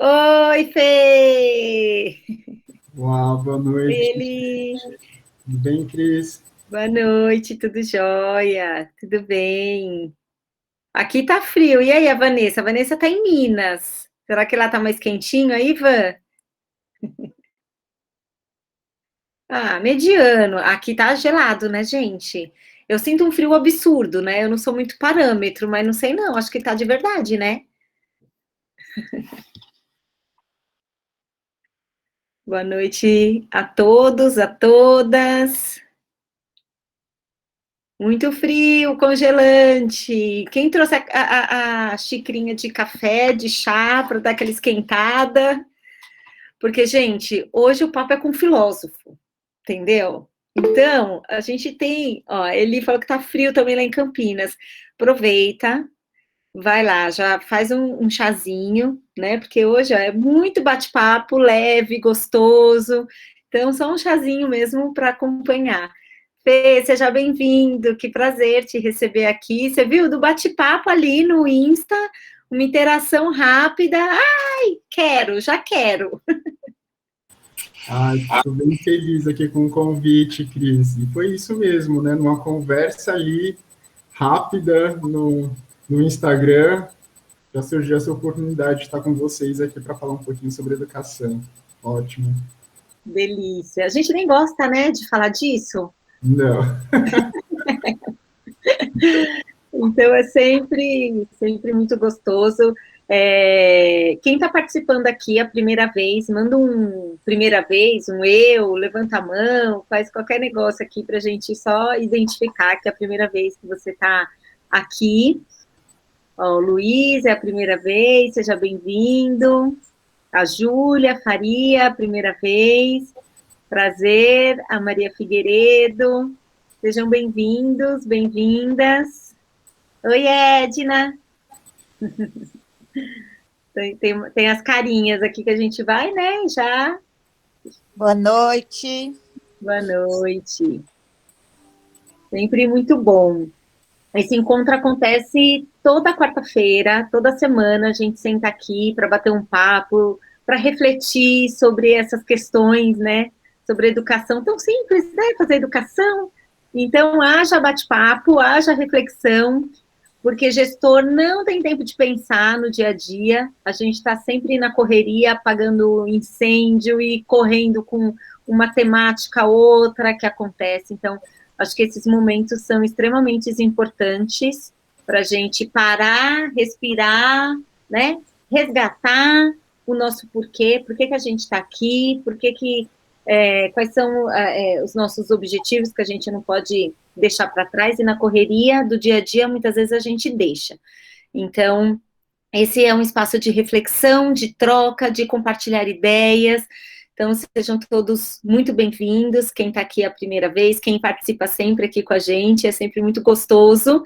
Oi, Fê! Uau, boa noite. Ele, Tudo bem, Cris? boa noite, tudo jóia? Tudo bem? Aqui tá frio. E aí, a Vanessa? A Vanessa tá em Minas. Será que lá tá mais quentinho aí, Van? Ah, mediano. Aqui tá gelado, né, gente? Eu sinto um frio absurdo, né? Eu não sou muito parâmetro, mas não sei não. Acho que tá de verdade, né? Boa noite a todos, a todas. Muito frio, congelante. Quem trouxe a xicrinha de café, de chá, para dar aquela esquentada? Porque, gente, hoje o papo é com filósofo, entendeu? Então, a gente tem, ó, ele falou que tá frio também lá em Campinas. Aproveita, vai lá, já faz um chazinho, né? Porque hoje ó, é muito bate-papo, leve, gostoso. Então, só um chazinho mesmo para acompanhar. Fê, seja bem-vindo, que prazer te receber aqui. Você viu do bate-papo ali no Insta, uma interação rápida. Ai, quero, já quero. Estou bem feliz aqui com o convite, Cris. E foi isso mesmo, né? Numa conversa ali rápida no Instagram, já surgiu essa oportunidade de estar com vocês aqui para falar um pouquinho sobre educação. Ótimo. Delícia. A gente nem gosta, né, de falar disso. Não. Então é sempre muito gostoso. Quem está participando aqui a primeira vez, manda um primeira vez, um eu, levanta a mão, faz qualquer negócio aqui para a gente só identificar que é a primeira vez que você está aqui. Ó, o Luiz é a primeira vez, seja bem-vindo. A Júlia Faria, a primeira vez. Prazer, a Maria Figueiredo. Sejam bem-vindos, bem-vindas. Oi, Edna. Tem as carinhas aqui que a gente vai, né? Já. Boa noite. Boa noite. Sempre muito bom. Esse encontro acontece toda quarta-feira, toda semana a gente senta aqui para bater um papo, para refletir sobre essas questões, né? Sobre educação tão simples, né? Fazer educação. Então, haja bate-papo, haja reflexão, porque gestor não tem tempo de pensar no dia a dia, a gente está sempre na correria, apagando incêndio e correndo com uma temática outra que acontece. Então, acho que esses momentos são extremamente importantes para a gente parar, respirar, né? Resgatar o nosso porquê, por que a gente está aqui, quais são os nossos objetivos que a gente não pode deixar para trás, e na correria do dia a dia, muitas vezes a gente deixa. Então, esse é um espaço de reflexão, de troca, de compartilhar ideias. Então, sejam todos muito bem-vindos. Quem está aqui a primeira vez, quem participa sempre aqui com a gente, é sempre muito gostoso.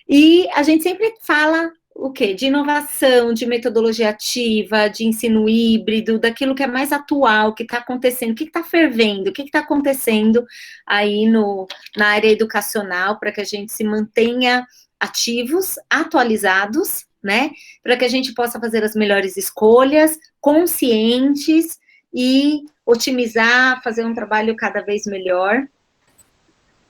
E a gente sempre fala o quê? De inovação, de metodologia ativa, de ensino híbrido, daquilo que é mais atual, que está acontecendo, o que está fervendo, o que está acontecendo aí na área educacional, para que a gente se mantenha ativos, atualizados, né? Para que a gente possa fazer as melhores escolhas, conscientes e otimizar, fazer um trabalho cada vez melhor.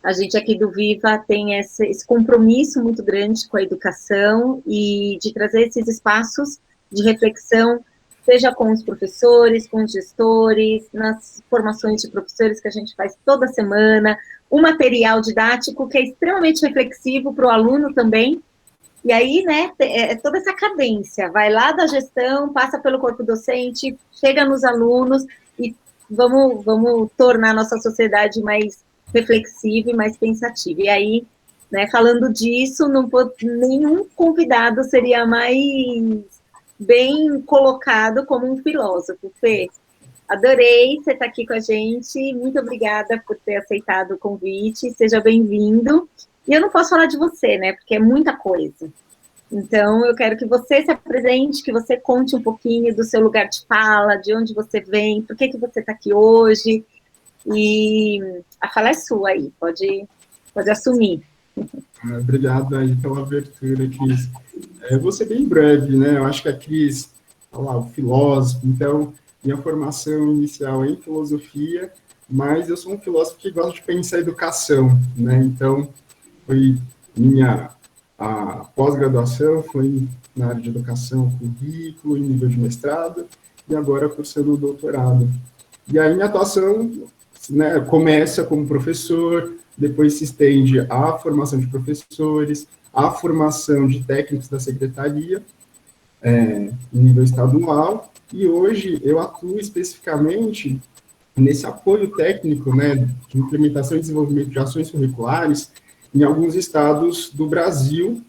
A gente aqui do Viva tem esse compromisso muito grande com a educação e de trazer esses espaços de reflexão, seja com os professores, com os gestores, nas formações de professores que a gente faz toda semana, um material didático que é extremamente reflexivo para o aluno também. E aí, né, toda essa cadência, vai lá da gestão, passa pelo corpo docente, chega nos alunos e vamos tornar a nossa sociedade mais reflexiva e mais pensativa. E aí, né, falando disso, nenhum convidado seria mais bem colocado como um filósofo. Fê, adorei você estar aqui com a gente, muito obrigada por ter aceitado o convite, seja bem-vindo. E eu não posso falar de você, né, porque é muita coisa. Então, eu quero que você se apresente, que você conte um pouquinho do seu lugar de fala, de onde você vem, por que você está aqui hoje. E a fala é sua aí, pode assumir. Obrigado aí pela abertura, Cris. Eu vou ser bem breve, né? Eu acho que a Cris lá, o filósofo. Então, minha formação inicial é em filosofia, mas eu sou um filósofo que gosta de pensar educação, né? Então, foi a pós-graduação foi na área de educação, currículo, em nível de mestrado, e agora cursando o doutorado. E aí, minha atuação, né, começa como professor, depois se estende à formação de professores, à formação de técnicos da secretaria, em nível estadual, e hoje eu atuo especificamente nesse apoio técnico, né, de implementação e desenvolvimento de ações curriculares em alguns estados do Brasil,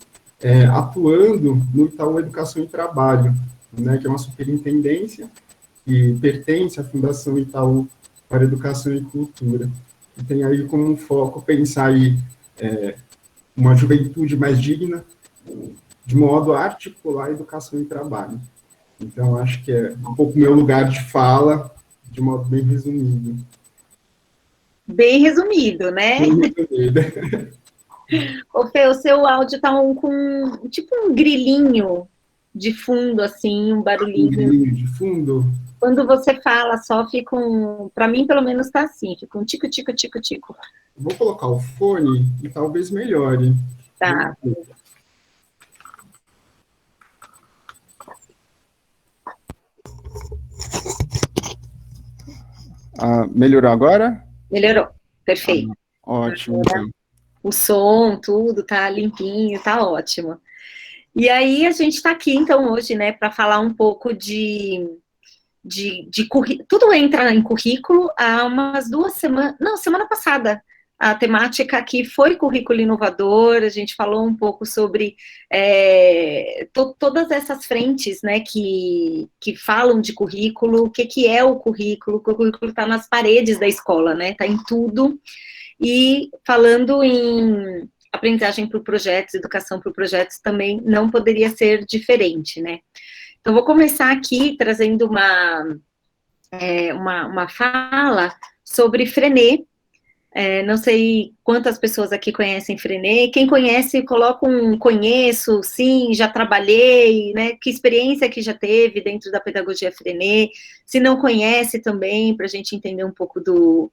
atuando no Itaú Educação e Trabalho, né, que é uma superintendência que pertence à Fundação Itaú para Educação e Cultura. E tem aí como um foco pensar aí uma juventude mais digna, de modo a articular a educação e trabalho. Então, acho que é um pouco meu lugar de fala, de modo bem resumido. Bem resumido, né? Bem resumido. Ô, Fê, o seu áudio tá com tipo um grilinho de fundo, assim, um barulhinho. Um grilinho de fundo. Quando você fala, só fica um... Para mim, pelo menos, tá assim, fica um tico, tico, tico, tico. Vou colocar o fone e talvez melhore. Tá. Melhorou agora? Melhorou. Perfeito. Ótimo. Agora, o som, tudo tá limpinho, tá ótimo. E aí, a gente tá aqui, então, hoje, né, para falar um pouco de tudo entra em currículo. Há umas 2 semanas, não, semana passada, a temática aqui foi currículo inovador. A gente falou um pouco sobre todas essas frentes, né, que falam de currículo, o que é o currículo está nas paredes da escola, né, está em tudo. E falando em aprendizagem por projetos, educação por projetos, também não poderia ser diferente, né. Então, vou começar aqui trazendo uma fala sobre Freinet. Não sei quantas pessoas aqui conhecem Freinet. Quem conhece, coloca um conheço, sim, já trabalhei, né? Que experiência que já teve dentro da pedagogia Freinet. Se não conhece também, para a gente entender um pouco do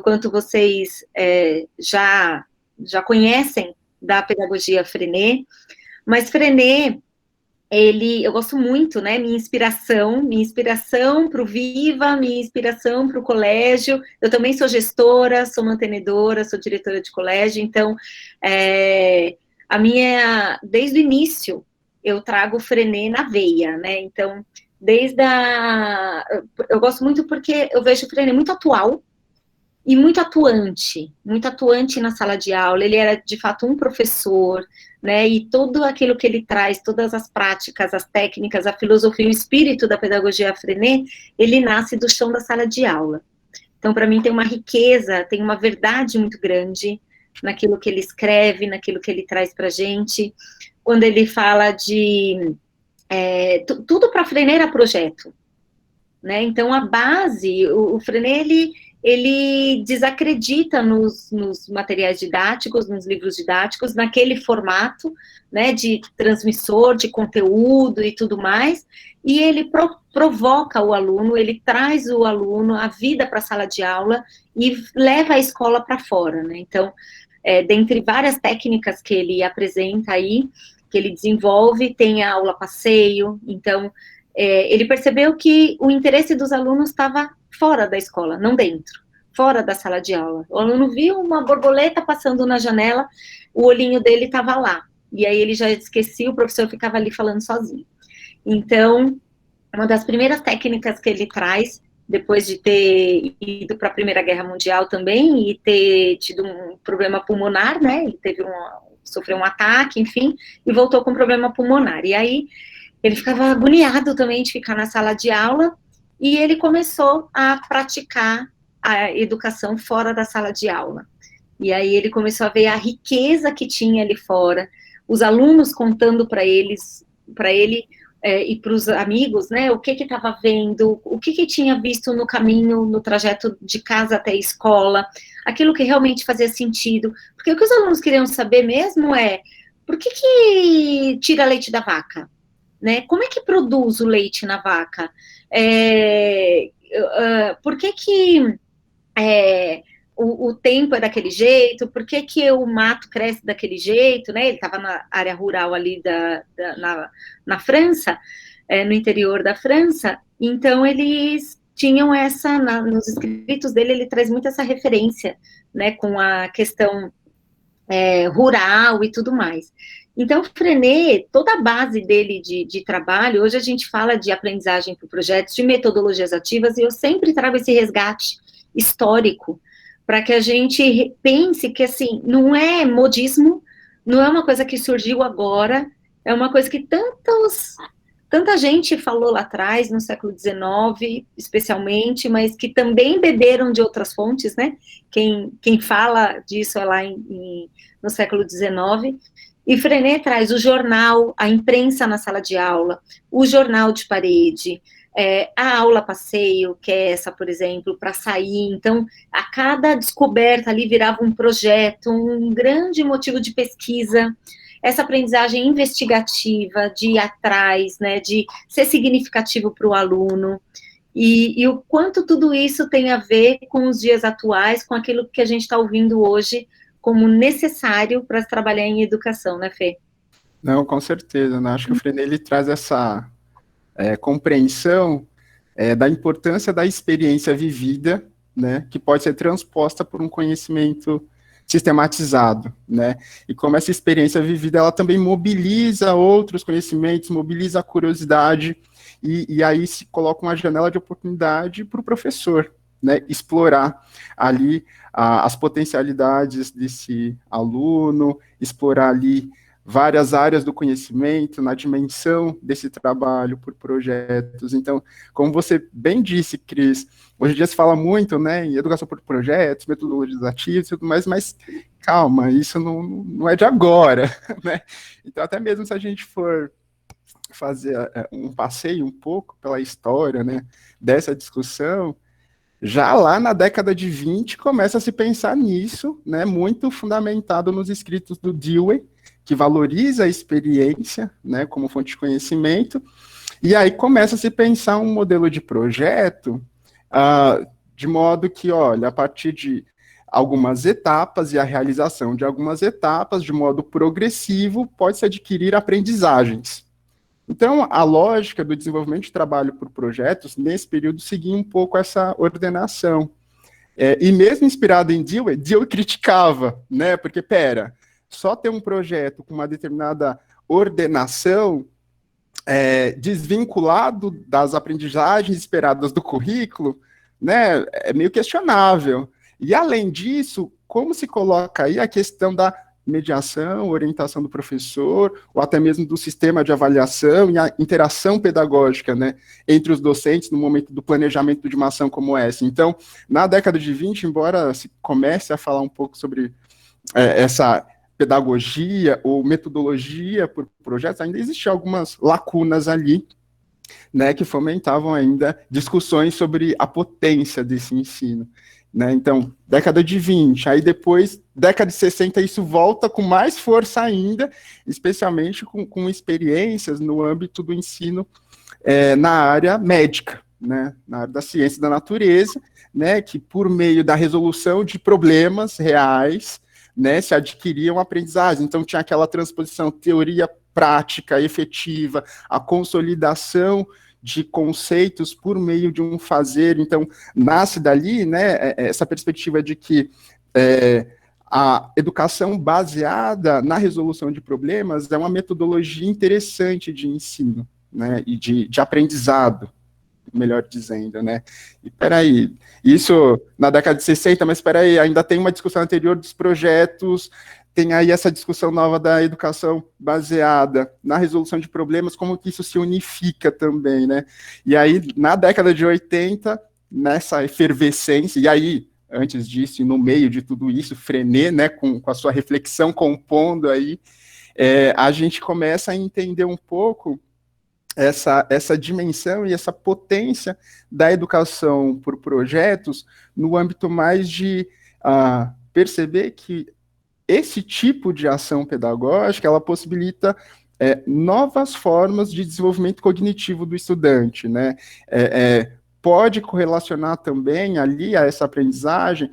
quanto vocês já conhecem da pedagogia Freinet. Mas Freinet, eu gosto muito, né, minha inspiração para o Viva, minha inspiração para o colégio. Eu também sou gestora, sou mantenedora, sou diretora de colégio, então, desde o início, eu trago o Freinet na veia, né, então, eu gosto muito porque eu vejo o Freinet muito atual, e muito atuante na sala de aula. Ele era, de fato, um professor, né, e tudo aquilo que ele traz, todas as práticas, as técnicas, a filosofia, o espírito da pedagogia Freinet, ele nasce do chão da sala de aula. Então, para mim, tem uma riqueza, tem uma verdade muito grande naquilo que ele escreve, naquilo que ele traz para a gente. Quando ele fala de... tudo para Freinet era projeto, né? Então, a base, o Freinet, ele desacredita nos materiais didáticos, nos livros didáticos, naquele formato, né, de transmissor, de conteúdo e tudo mais, e ele provoca o aluno, ele traz o aluno, a vida para a sala de aula e leva a escola para fora, né? Então, dentre várias técnicas que ele apresenta aí, que ele desenvolve, tem a aula passeio. Então, ele percebeu que o interesse dos alunos estava fora da escola, não dentro, fora da sala de aula. O aluno viu uma borboleta passando na janela, o olhinho dele estava lá, e aí ele já esquecia, o professor ficava ali falando sozinho. Então, uma das primeiras técnicas que ele traz, depois de ter ido para a Primeira Guerra Mundial também, e ter tido um problema pulmonar, né, ele sofreu um ataque, enfim, e voltou com problema pulmonar, e aí ele ficava agoniado também de ficar na sala de aula, e ele começou a praticar a educação fora da sala de aula. E aí ele começou a ver a riqueza que tinha ali fora, os alunos contando para ele e para os amigos, né, o que estava vendo, o que tinha visto no caminho, no trajeto de casa até a escola, aquilo que realmente fazia sentido. Porque o que os alunos queriam saber mesmo por que tira leite da vaca? né? Como é que produz o leite na vaca? Por que o tempo é daquele jeito? Por que o mato cresce daquele jeito, né? Ele estava na área rural ali na França, no interior da França, então eles tinham nos escritos dele, ele traz muito essa referência, né, com a questão rural e tudo mais. Então, o Frenet, toda a base dele de trabalho, hoje a gente fala de aprendizagem por projetos, de metodologias ativas, e eu sempre trago esse resgate histórico, para que a gente pense que, assim, não é modismo, não é uma coisa que surgiu agora, é uma coisa que tanta gente falou lá atrás, no século XIX, especialmente, mas que também beberam de outras fontes, né? Quem fala disso é lá no século XIX. E Frenet traz o jornal, a imprensa na sala de aula, o jornal de parede, a aula passeio, que é essa, por exemplo, para sair. Então, a cada descoberta ali virava um projeto, um grande motivo de pesquisa. Essa aprendizagem investigativa, de ir atrás, né, de ser significativo para o aluno, e o quanto tudo isso tem a ver com os dias atuais, com aquilo que a gente está ouvindo hoje como necessário para trabalhar em educação, né, Fê? Não, com certeza, né? Acho que o Frenet, ele traz essa compreensão da importância da experiência vivida, né, que pode ser transposta por um conhecimento sistematizado, né, e como essa experiência vivida, ela também mobiliza outros conhecimentos, mobiliza a curiosidade, e aí se coloca uma janela de oportunidade para o professor, né, explorar ali as potencialidades desse aluno, explorar ali várias áreas do conhecimento, na dimensão desse trabalho por projetos. Então, como você bem disse, Cris, hoje em dia se fala muito, né, em educação por projetos, metodologias ativas e tudo mais, mas calma, isso não é de agora, né? Então, até mesmo se a gente for fazer um passeio um pouco pela história, né, dessa discussão, já lá na década de 20 começa a se pensar nisso, né, muito fundamentado nos escritos do Dewey, que valoriza a experiência, né, como fonte de conhecimento, e aí começa a se pensar um modelo de projeto, de modo que, olha, a partir de algumas etapas e a realização de algumas etapas, de modo progressivo, pode-se adquirir aprendizagens. Então, a lógica do desenvolvimento de trabalho por projetos, nesse período, seguia um pouco essa ordenação. E mesmo inspirado em Dewey criticava, né, porque, só ter um projeto com uma determinada ordenação, desvinculado das aprendizagens esperadas do currículo, né, é meio questionável. E, além disso, como se coloca aí a questão da mediação, orientação do professor, ou até mesmo do sistema de avaliação e a interação pedagógica, né, entre os docentes no momento do planejamento de uma ação como essa. Então, na década de 20, embora se comece a falar um pouco sobre essa pedagogia ou metodologia por projetos, ainda existiam algumas lacunas ali, né, que fomentavam ainda discussões sobre a potência desse ensino. Né? Então, década de 20, aí depois, década de 60, isso volta com mais força ainda, especialmente com experiências no âmbito do ensino na área médica, né? Na área da ciência da natureza, né? Que por meio da resolução de problemas reais, né, se adquiriam aprendizagens. Então, tinha aquela transposição teoria prática, efetiva, a consolidação de conceitos por meio de um fazer. Então, nasce dali, né, essa perspectiva de que a educação baseada na resolução de problemas é uma metodologia interessante de ensino, né, e de aprendizado, melhor dizendo, né. E peraí, isso na década de 60, mas peraí, ainda tem uma discussão anterior dos projetos, tem aí essa discussão nova da educação baseada na resolução de problemas, como que isso se unifica também, né? E aí, na década de 80, nessa efervescência, e aí, antes disso, e no meio de tudo isso, Frenet, né, com a sua reflexão compondo aí, a gente começa a entender um pouco essa dimensão e essa potência da educação por projetos no âmbito mais de perceber que esse tipo de ação pedagógica, ela possibilita novas formas de desenvolvimento cognitivo do estudante, né? Pode correlacionar também ali a essa aprendizagem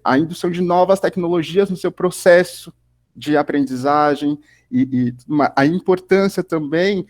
a indução de novas tecnologias no seu processo de aprendizagem e a importância também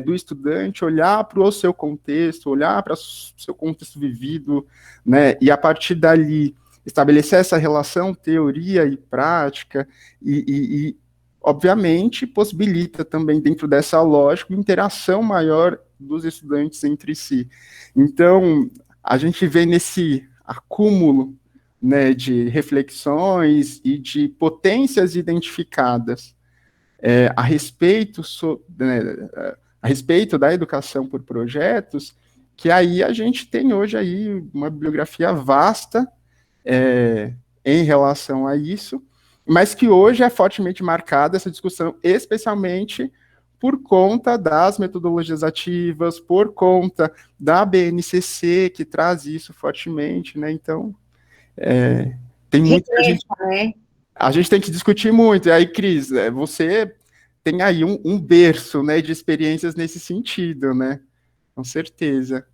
do estudante olhar para o seu contexto, olhar para o seu contexto vivido, né? E a partir dali estabelecer essa relação teoria e prática e obviamente, possibilita também, dentro dessa lógica, interação maior dos estudantes entre si. Então, a gente vê nesse acúmulo, né, de reflexões e de potências identificadas a respeito da educação por projetos, que aí a gente tem hoje aí uma bibliografia vasta em relação a isso, mas que hoje é fortemente marcada essa discussão, especialmente por conta das metodologias ativas, por conta da BNCC, que traz isso fortemente, né? Então, tem muita gente... A gente tem que discutir muito. E aí, Cris, você tem aí um berço, né, de experiências nesse sentido, né? Com certeza.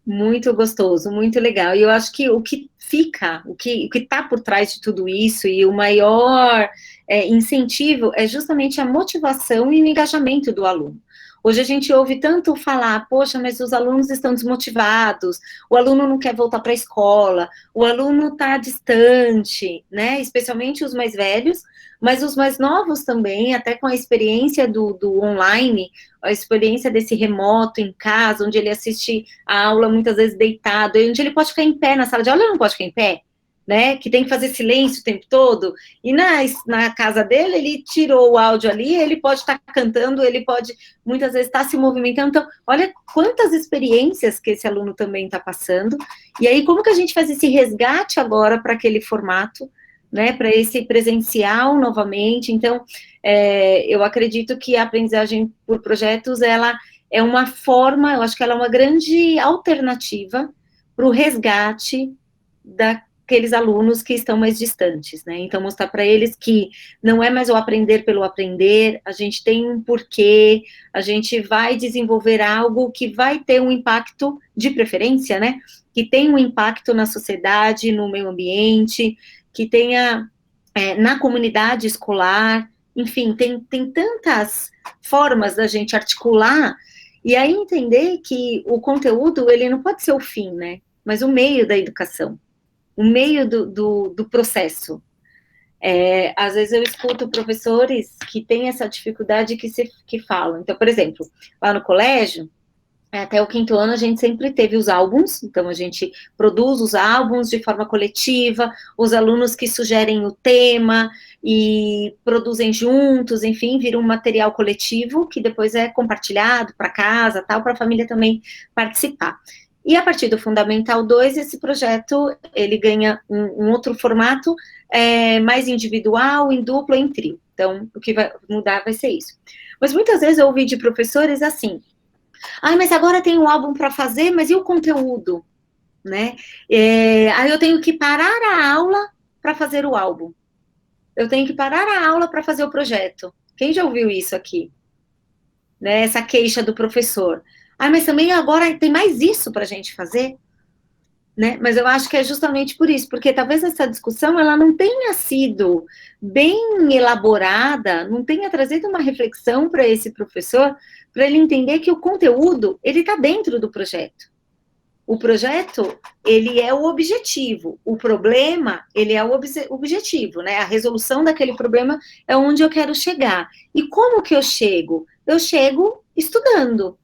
Muito gostoso, muito legal. E eu acho que o que fica, o que está por trás de tudo isso, e o maior incentivo é justamente a motivação e o engajamento do aluno. Hoje a gente ouve tanto falar, poxa, mas os alunos estão desmotivados, o aluno não quer voltar para a escola, o aluno está distante, né? Especialmente os mais velhos, mas os mais novos também, até com a experiência do online, a experiência desse remoto em casa, onde ele assiste a aula muitas vezes deitado, onde ele pode ficar em pé na sala de aula, ele não pode ficar em pé, né, que tem que fazer silêncio o tempo todo, e na casa dele, ele tirou o áudio ali, ele pode estar cantando, ele pode, muitas vezes, estar se movimentando, então, olha quantas experiências que esse aluno também está passando, e aí, como que a gente faz esse resgate agora para aquele formato, né, para esse presencial novamente? Então, eu acredito que a aprendizagem por projetos, ela é uma forma, eu acho que ela é uma grande alternativa para o resgate daqueles alunos que estão mais distantes, né? Então, mostrar para eles que não é mais o aprender pelo aprender, a gente tem um porquê, a gente vai desenvolver algo que vai ter um impacto, de preferência, né? Que tem um impacto na sociedade, no meio ambiente, que tenha na comunidade escolar, enfim, tem tantas formas da gente articular, e aí entender que o conteúdo, ele não pode ser o fim, né? Mas o meio da educação, o meio do processo. Às vezes eu escuto professores que têm essa dificuldade que falam. Então, por exemplo, lá no colégio, até o 5º ano a gente sempre teve os álbuns, então a gente produz os álbuns de forma coletiva, os alunos que sugerem o tema e produzem juntos, enfim, vira um material coletivo que depois é compartilhado para casa, tal, para a família também participar. E a partir do Fundamental 2, esse projeto, ele ganha um outro formato mais individual, em dupla, em trio. Então, o que vai mudar vai ser isso. Mas muitas vezes eu ouvi de professores assim, mas agora tem um álbum para fazer, mas e o conteúdo? Né? Aí eu tenho que parar a aula para fazer o álbum. Eu tenho que parar a aula para fazer o projeto. Quem já ouviu isso aqui? Né? Essa queixa do professor. Mas também agora tem mais isso para a gente fazer? Né? Mas eu acho que é justamente por isso, porque talvez essa discussão ela não tenha sido bem elaborada, não tenha trazido uma reflexão para esse professor, para ele entender que o conteúdo, ele está dentro do projeto. O projeto, ele é o objetivo, o problema, ele é o objetivo, né? A resolução daquele problema é onde eu quero chegar. E como que eu chego? Eu chego estudando.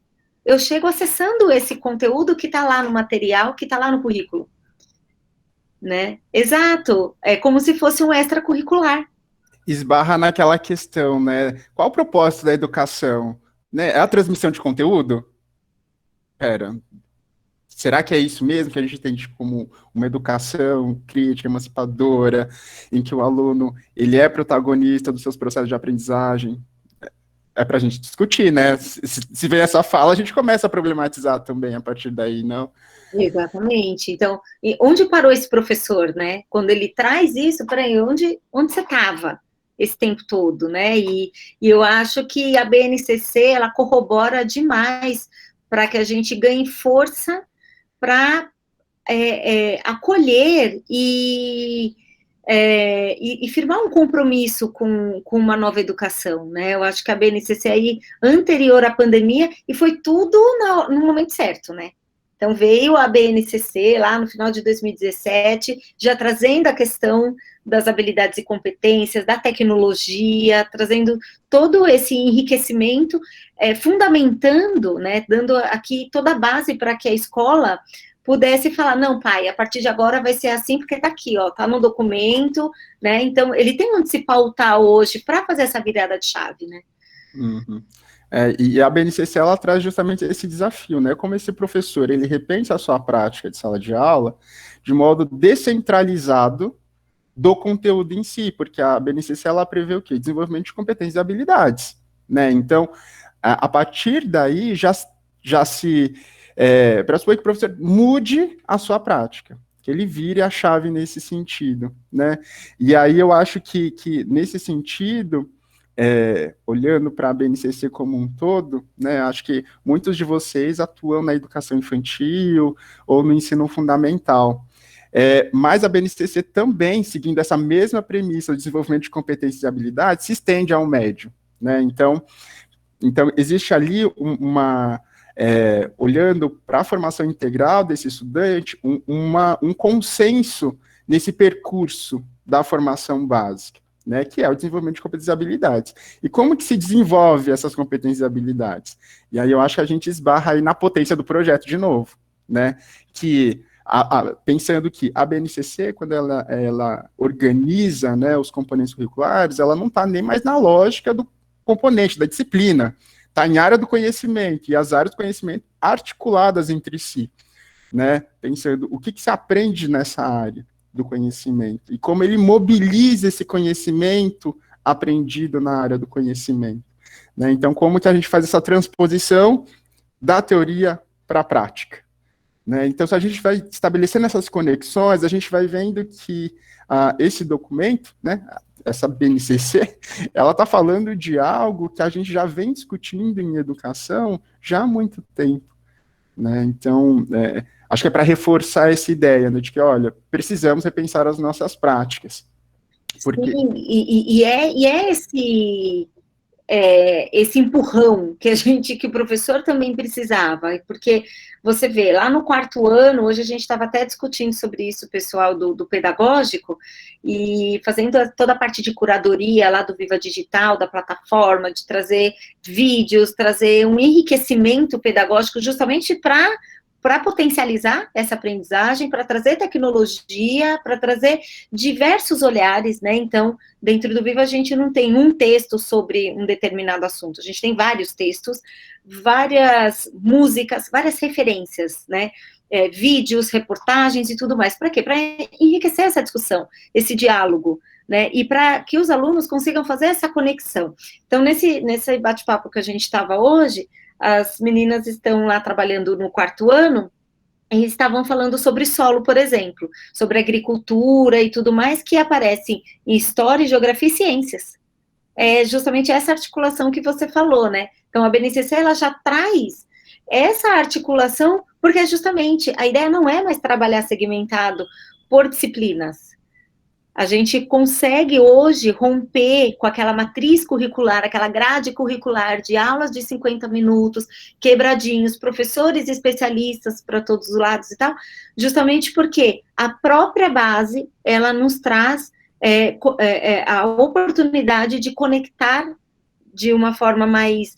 Eu chego acessando esse conteúdo que está lá no material, que está lá no currículo, né? Exato, é como se fosse um extracurricular. Esbarra naquela questão, né? Qual o propósito da educação? Né? É a transmissão de conteúdo? Será que é isso mesmo que a gente entende como uma educação crítica, emancipadora, em que o aluno ele é protagonista dos seus processos de aprendizagem? É para a gente discutir, né? Se vem essa fala, a gente começa a problematizar também a partir daí, não? Exatamente. Então, onde parou esse professor, né? Quando ele traz isso, peraí, onde você estava? esse tempo todo, né? E eu acho que a BNCC, ela corrobora demais para que a gente ganhe força para acolher e firmar um compromisso com uma nova educação, né? Eu acho que a BNCC aí, anterior à pandemia, e foi tudo no momento certo, né? Então, veio a BNCC lá no final de 2017, já trazendo a questão das habilidades e competências, da tecnologia, trazendo todo esse enriquecimento, fundamentando, né, dando aqui toda a base para que a escola pudesse falar, não, pai, a partir de agora vai ser assim, porque está aqui, ó, está no documento, né, então ele tem onde se pautar hoje para fazer essa virada de chave, né. Uhum. E a BNCC, ela traz justamente esse desafio, né, como esse professor, ele repensa a sua prática de sala de aula de modo descentralizado do conteúdo em si, porque a BNCC, ela prevê o quê? Desenvolvimento de competências e habilidades, né, então, a partir daí, já se pressupõe que o professor mude a sua prática, que ele vire a chave nesse sentido, né, e aí eu acho que nesse sentido, olhando para a BNCC como um todo, né, acho que muitos de vocês atuam na educação infantil ou no ensino fundamental, mas a BNCC também, seguindo essa mesma premissa do desenvolvimento de competências e habilidades, se estende ao médio, né, então existe ali olhando para a formação integral desse estudante, um consenso nesse percurso da formação básica, né, que é o desenvolvimento de competências e habilidades. E como que se desenvolve essas competências e habilidades? E aí eu acho que a gente esbarra aí na potência do projeto de novo, né, que pensando que a BNCC, quando ela organiza, né, os componentes curriculares, ela não está nem mais na lógica do componente, da disciplina, está em área do conhecimento, e as áreas do conhecimento articuladas entre si, né, pensando o que se aprende nessa área do conhecimento, e como ele mobiliza esse conhecimento aprendido na área do conhecimento, né, então como que a gente faz essa transposição da teoria para a prática, né, então se a gente vai estabelecendo essas conexões, a gente vai vendo que esse documento, né, essa BNCC, ela está falando de algo que a gente já vem discutindo em educação já há muito tempo, né, então acho que é para reforçar essa ideia, né, de que, olha, precisamos repensar as nossas práticas. Porque... Sim, e é esse empurrão que o professor também precisava, porque você vê, lá no 4º ano, hoje a gente estava até discutindo sobre isso, o pessoal do pedagógico, e fazendo toda a parte de curadoria lá do Viva Digital, da plataforma, de trazer vídeos, trazer um enriquecimento pedagógico justamente para potencializar essa aprendizagem, para trazer tecnologia, para trazer diversos olhares, né, então, dentro do Viva a gente não tem um texto sobre um determinado assunto, a gente tem vários textos, várias músicas, várias referências, né, vídeos, reportagens e tudo mais, para quê? Para enriquecer essa discussão, esse diálogo, né, e para que os alunos consigam fazer essa conexão. Então, nesse bate-papo que a gente estava hoje, as meninas estão lá trabalhando no 4º ano, e estavam falando sobre solo, por exemplo, sobre agricultura e tudo mais, que aparecem em história, geografia e ciências. É justamente essa articulação que você falou, né? Então, a BNCC, ela já traz essa articulação, porque justamente a ideia não é mais trabalhar segmentado por disciplinas. A gente consegue hoje romper com aquela matriz curricular, aquela grade curricular de aulas de 50 minutos, quebradinhos, professores especialistas para todos os lados e tal, justamente porque a própria base, ela nos traz a oportunidade de conectar de uma forma mais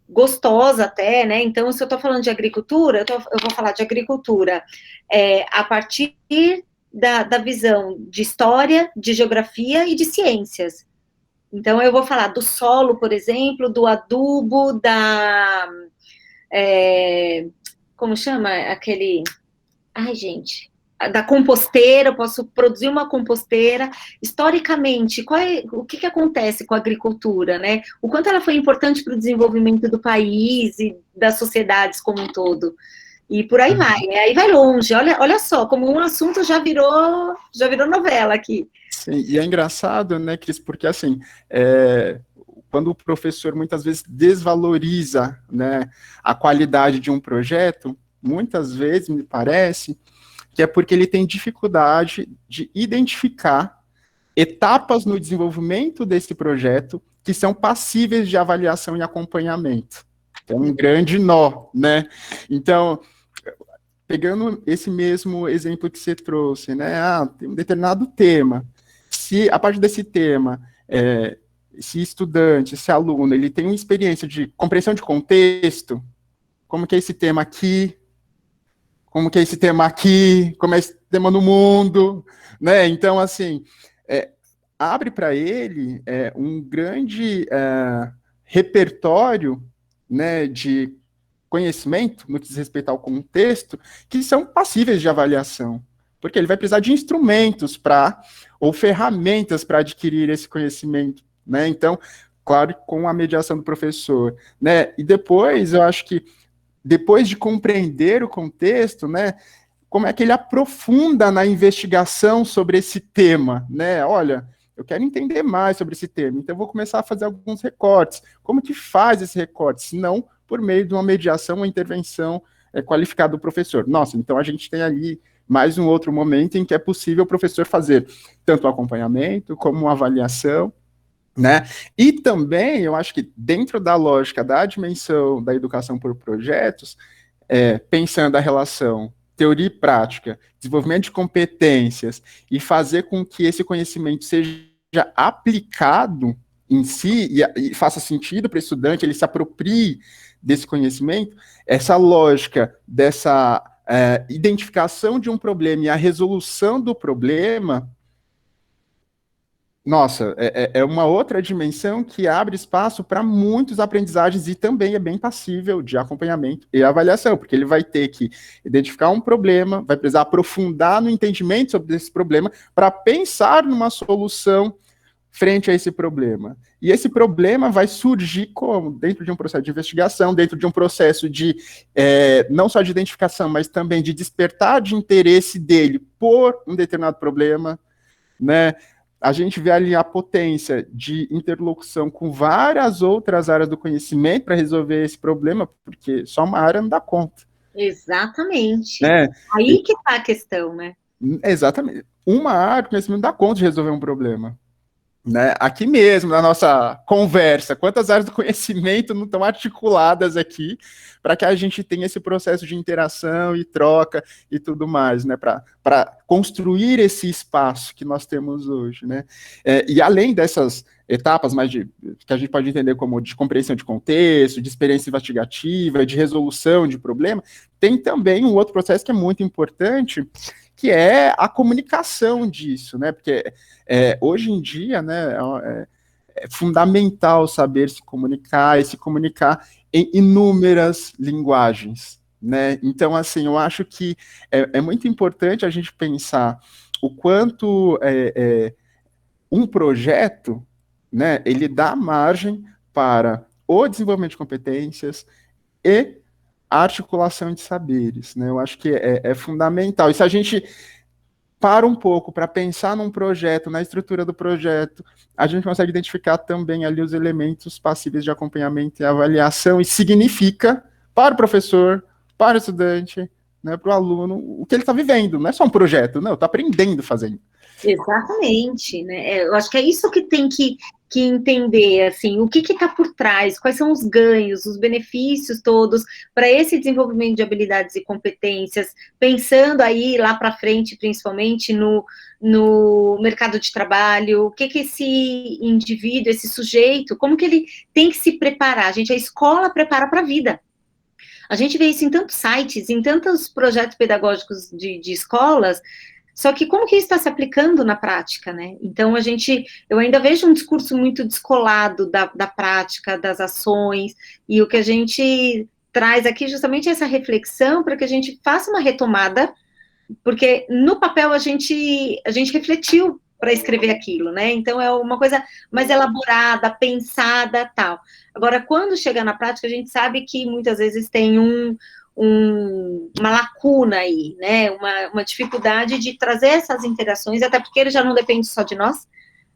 gostosa até, né? Então, se eu estou falando de agricultura, eu vou falar de agricultura a partir da visão de história, de geografia e de ciências. Então, eu vou falar do solo, por exemplo, do adubo, como chama aquele... Ai, gente... Da composteira, eu posso produzir uma composteira. Historicamente, o que acontece com a agricultura, né? O quanto ela foi importante para o desenvolvimento do país e das sociedades como um todo. E por aí vai, né? Aí vai longe. Olha só, como um assunto já virou novela aqui. Sim, e é engraçado, né, Cris, porque assim, quando o professor muitas vezes desvaloriza, né, a qualidade de um projeto, muitas vezes me parece que é porque ele tem dificuldade de identificar etapas no desenvolvimento desse projeto que são passíveis de avaliação e acompanhamento. É um grande nó, né? Então, pegando esse mesmo exemplo que você trouxe, né? Tem um determinado tema. Se a partir desse tema, esse estudante, esse aluno, ele tem uma experiência de compreensão de contexto, como que é esse tema aqui, como que é esse tema aqui, como é esse tema no mundo, né? Então, assim, abre para ele um grande repertório, né, de conhecimento, no que diz respeito ao contexto, que são passíveis de avaliação, porque ele vai precisar de instrumentos ou ferramentas para adquirir esse conhecimento, né? Então, claro, com a mediação do professor, né? E depois, eu acho que, depois de compreender o contexto, né, como é que ele aprofunda na investigação sobre esse tema, né? Olha, eu quero entender mais sobre esse tema, então eu vou começar a fazer alguns recortes. Como que faz esse recorte? Se não por meio de uma mediação ou intervenção qualificada do professor. Nossa, então a gente tem ali mais um outro momento em que é possível o professor fazer tanto o acompanhamento como uma avaliação, né? E também, eu acho que dentro da lógica da dimensão da educação por projetos, pensando a relação teoria e prática, desenvolvimento de competências e fazer com que esse conhecimento seja aplicado em si e faça sentido para o estudante, ele se aproprie desse conhecimento, essa lógica dessa identificação de um problema e a resolução do problema, nossa, é uma outra dimensão que abre espaço para muitas aprendizagens e também é bem passível de acompanhamento e avaliação, porque ele vai ter que identificar um problema, vai precisar aprofundar no entendimento sobre esse problema para pensar numa solução frente a esse problema. E esse problema vai surgir como? Dentro de um processo de investigação, dentro de um processo de, não só de identificação, mas também de despertar de interesse dele por um determinado problema, né? A gente vê ali a potência de interlocução com várias outras áreas do conhecimento para resolver esse problema, porque só uma área não dá conta. Exatamente. Né? Aí que está a questão, né? Exatamente. Uma área do conhecimento não dá conta de resolver um problema. Né? Aqui mesmo, na nossa conversa, quantas áreas do conhecimento não estão articuladas aqui para que a gente tenha esse processo de interação e troca e tudo mais, né? Para construir esse espaço que nós temos hoje, né? E além dessas etapas mais que a gente pode entender como de compreensão de contexto, de experiência investigativa, de resolução de problema, tem também um outro processo que é muito importante, que é a comunicação disso, né? Porque hoje em dia, né, é fundamental saber se comunicar e se comunicar em inúmeras linguagens, né? Então, assim, eu acho que é muito importante a gente pensar o quanto um projeto, né, ele dá margem para o desenvolvimento de competências e a articulação de saberes, né? Eu acho que é fundamental. E se a gente para um pouco para pensar num projeto, na estrutura do projeto, a gente consegue identificar também ali os elementos passíveis de acompanhamento e avaliação, e significa para o professor, para o estudante, né, para o aluno, o que ele está vivendo. Não é só um projeto, não, está aprendendo fazendo. Exatamente, né? Eu acho que é isso que tem que entender, assim, o que está por trás, quais são os ganhos, os benefícios todos para esse desenvolvimento de habilidades e competências, pensando aí lá para frente, principalmente no mercado de trabalho, o que esse indivíduo, esse sujeito, como que ele tem que se preparar? A escola prepara para a vida. A gente vê isso em tantos sites, em tantos projetos pedagógicos de escolas. Só que como que isso está se aplicando na prática, né? Então, eu ainda vejo um discurso muito descolado da prática, das ações, e o que a gente traz aqui justamente é essa reflexão para que a gente faça uma retomada, porque no papel a gente refletiu para escrever aquilo, né? Então, é uma coisa mais elaborada, pensada, tal. Agora, quando chega na prática, a gente sabe que muitas vezes tem uma lacuna aí, né? Uma dificuldade de trazer essas interações, até porque ele já não depende só de nós,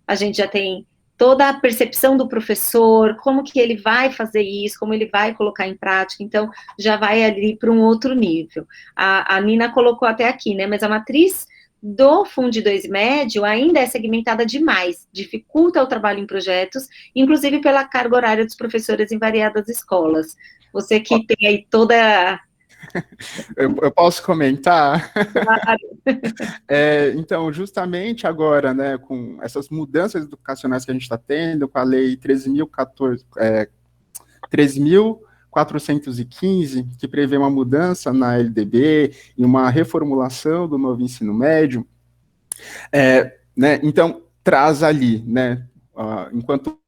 a gente já tem toda a percepção do professor, como que ele vai fazer isso, como ele vai colocar em prática, então já vai ali para um outro nível. A Nina colocou até aqui, né? Mas a matriz do Funde 2 Médio ainda é segmentada demais, dificulta o trabalho em projetos, inclusive pela carga horária dos professores em variadas escolas. Você que tem aí toda... Eu posso comentar? Claro. Então, justamente agora, né, com essas mudanças educacionais que a gente está tendo, com a Lei 13.415, que prevê uma mudança na LDB e uma reformulação do novo ensino médio, né, então traz ali, né, enquanto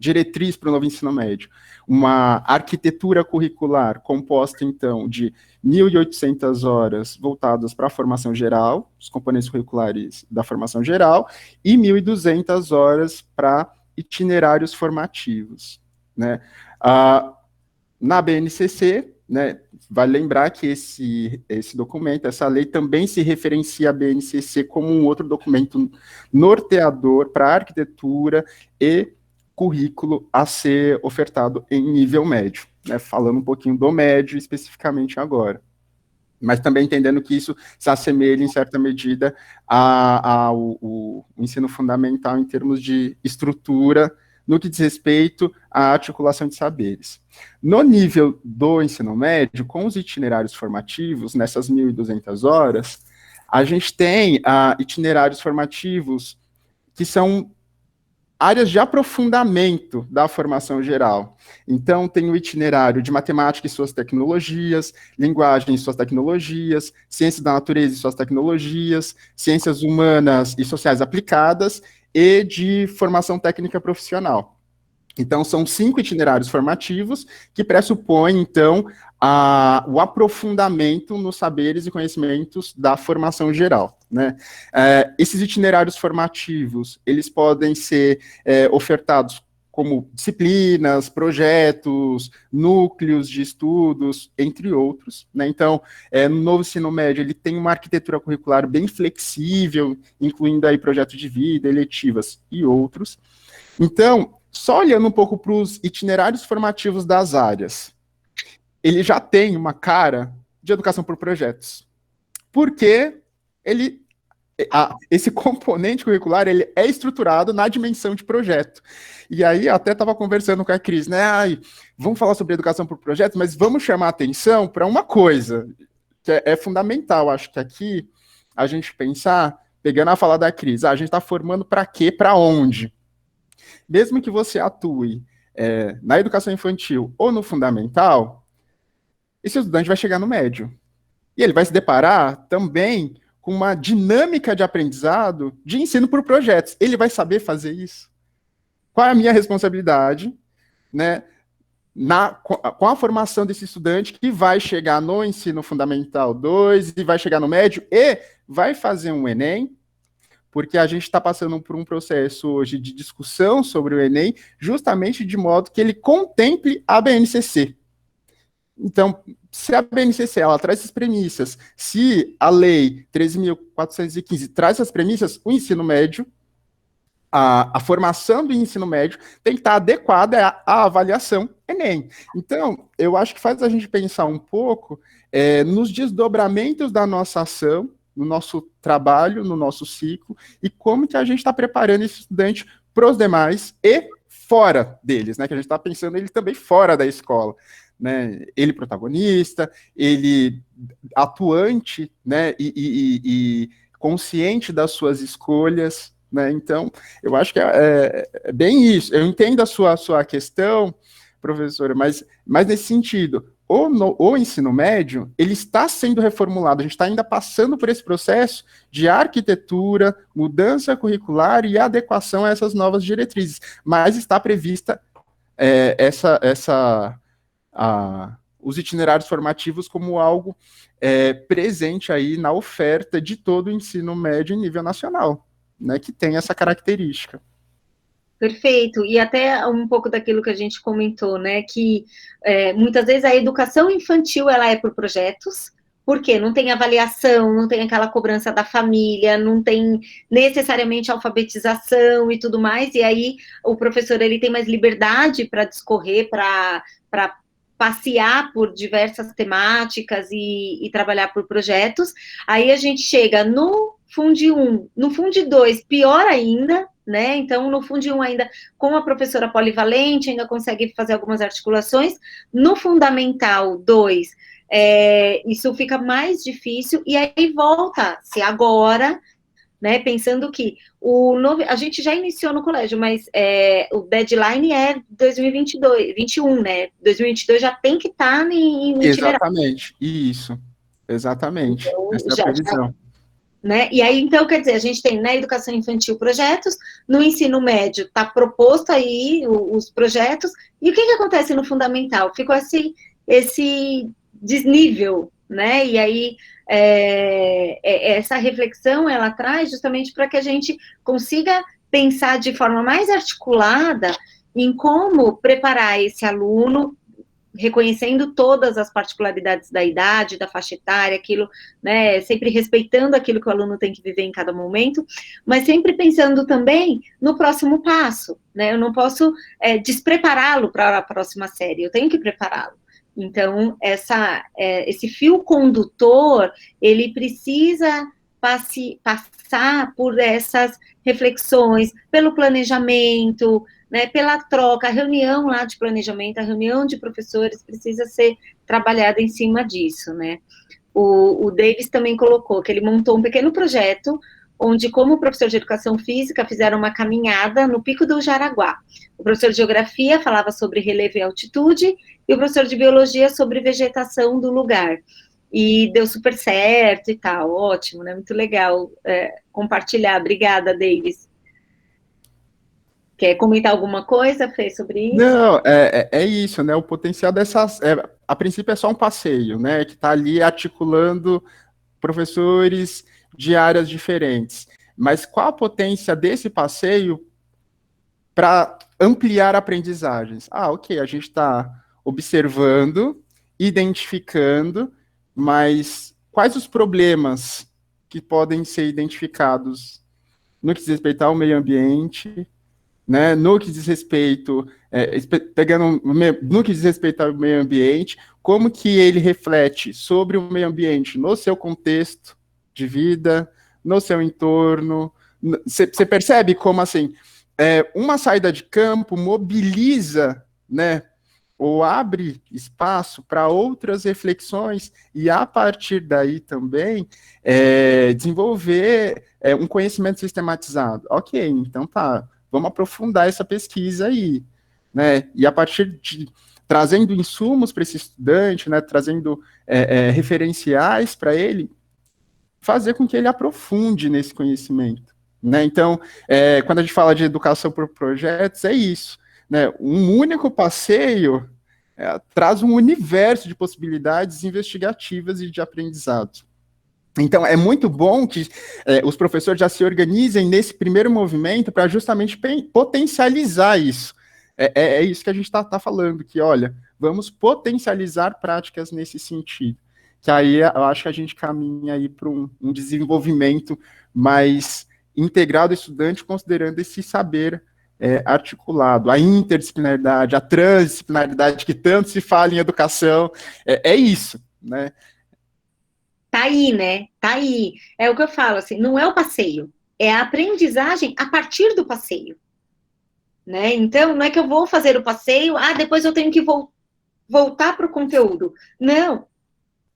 diretriz para o novo ensino médio, uma arquitetura curricular composta, então, de 1.800 horas voltadas para a formação geral, os componentes curriculares da formação geral, e 1.200 horas para itinerários formativos, né? Na BNCC, né, vale lembrar que esse documento, essa lei, também se referencia à BNCC como um outro documento norteador para a arquitetura e currículo a ser ofertado em nível médio, né, falando um pouquinho do médio especificamente agora, mas também entendendo que isso se assemelha, em certa medida, ao ensino fundamental em termos de estrutura, no que diz respeito à articulação de saberes. No nível do ensino médio, com os itinerários formativos, nessas 1.200 horas, a gente tem itinerários formativos que são áreas de aprofundamento da formação geral. Então, tem o itinerário de matemática e suas tecnologias, linguagem e suas tecnologias, ciências da natureza e suas tecnologias, ciências humanas e sociais aplicadas, e de formação técnica profissional. Então, são 5 itinerários formativos que pressupõem, então, o aprofundamento nos saberes e conhecimentos da formação geral, né? Esses itinerários formativos, eles podem ser ofertados como disciplinas, projetos, núcleos de estudos, entre outros, né? Então, no novo ensino médio, ele tem uma arquitetura curricular bem flexível, incluindo aí projetos de vida, eletivas e outros. Então, só olhando um pouco para os itinerários formativos das áreas, ele já tem uma cara de educação por projetos, porque esse componente curricular ele é estruturado na dimensão de projeto. E aí, eu até estava conversando com a Cris, né? Vamos falar sobre educação por projetos, mas vamos chamar a atenção para uma coisa, que é fundamental, acho que aqui, a gente pensar, pegando a fala da Cris, a gente está formando para quê, para onde? Mesmo que você atue na educação infantil ou no fundamental, esse estudante vai chegar no médio. E ele vai se deparar também com uma dinâmica de aprendizado de ensino por projetos. Ele vai saber fazer isso? Qual é a minha responsabilidade, né, com a formação desse estudante que vai chegar no ensino fundamental 2 e vai chegar no médio e vai fazer um Enem, porque a gente está passando por um processo hoje de discussão sobre o Enem, justamente de modo que ele contemple a BNCC. Então, se a BNCC ela traz essas premissas, se a Lei 13.415 traz essas premissas, o ensino médio, a formação do ensino médio tem que estar adequada à avaliação Enem. Então, eu acho que faz a gente pensar um pouco nos desdobramentos da nossa ação, no nosso trabalho, no nosso ciclo, e como que a gente está preparando esse estudante para os demais e fora deles, né? Que a gente está pensando ele também fora da escola, né? Ele protagonista, ele atuante, né? E consciente das suas escolhas, né? Então, eu acho que é bem isso. Eu entendo a sua questão, professora, mas nesse sentido, o ensino médio, ele está sendo reformulado, a gente está ainda passando por esse processo de arquitetura, mudança curricular e adequação a essas novas diretrizes, mas está prevista os itinerários formativos como algo presente aí na oferta de todo o ensino médio em nível nacional, né, que tem essa característica. Perfeito, e até um pouco daquilo que a gente comentou, né, que muitas vezes a educação infantil, ela é por projetos, porque não tem avaliação, não tem aquela cobrança da família, não tem necessariamente alfabetização e tudo mais, e aí o professor, ele tem mais liberdade para discorrer, para passear por diversas temáticas e trabalhar por projetos. Aí a gente chega no Fundi 1, no Fundi 2, pior ainda, né? Então, no Fundi 1 ainda, com a professora polivalente, ainda consegue fazer algumas articulações. No Fundamental 2, isso fica mais difícil, e aí volta-se agora, né, pensando que a gente já iniciou no colégio, mas o deadline é 2022, 2021, né? 2022 já tem que estar em itinerário. Exatamente, isso. Exatamente. Então, Essa é a previsão. Né? E aí, então, quer dizer, a gente tem na educação infantil projetos, no ensino médio está proposto aí os projetos, e o que acontece no fundamental? Ficou esse desnível, né? E aí, essa reflexão, ela traz justamente para que a gente consiga pensar de forma mais articulada em como preparar esse aluno, reconhecendo todas as particularidades da idade, da faixa etária, aquilo, né, sempre respeitando aquilo que o aluno tem que viver em cada momento, mas sempre pensando também no próximo passo, né, eu não posso desprepará-lo para a próxima série, eu tenho que prepará-lo. Então, esse fio condutor, ele precisa passar por essas reflexões, pelo planejamento, né, pela troca, a reunião lá de planejamento, a reunião de professores precisa ser trabalhada em cima disso, né. O Davis também colocou que ele montou um pequeno projeto, onde, como professor de educação física, fizeram uma caminhada no Pico do Jaraguá. O professor de geografia falava sobre relevo e altitude, e o professor de biologia sobre vegetação do lugar. E deu super certo e tal, ótimo, né, muito legal compartilhar. Obrigada, Davis. Quer comentar alguma coisa, Fê, sobre isso? Não, é isso, né? O potencial dessas. A princípio é só um passeio, né? Que está ali articulando professores de áreas diferentes. Mas qual a potência desse passeio para ampliar aprendizagens? Ok, a gente está observando, identificando, mas quais os problemas que podem ser identificados no que diz respeito ao meio ambiente, né, no que diz respeito, no que diz respeito ao meio ambiente, como que ele reflete sobre o meio ambiente no seu contexto de vida, no seu entorno. Você percebe como, assim, uma saída de campo mobiliza, né, ou abre espaço para outras reflexões e, a partir daí também, desenvolver um conhecimento sistematizado. Ok, então tá, vamos aprofundar essa pesquisa aí, né? E a partir de trazendo insumos para esse estudante, né, trazendo referenciais para ele, fazer com que ele aprofunde nesse conhecimento, né? Então, quando a gente fala de educação por projetos, é isso, né? Um único passeio traz um universo de possibilidades investigativas e de aprendizado. Então, é muito bom que os professores já se organizem nesse primeiro movimento para justamente potencializar isso. É isso que a gente está falando, que, olha, vamos potencializar práticas nesse sentido. Que aí eu acho que a gente caminha aí para um desenvolvimento mais integrado do estudante, considerando esse saber articulado, a interdisciplinaridade, a transdisciplinaridade que tanto se fala em educação, é isso, né? Tá aí, né? Tá aí. É o que eu falo, assim, não é o passeio, é a aprendizagem a partir do passeio, né? Então, não é que eu vou fazer o passeio, depois eu tenho que voltar para o conteúdo. Não,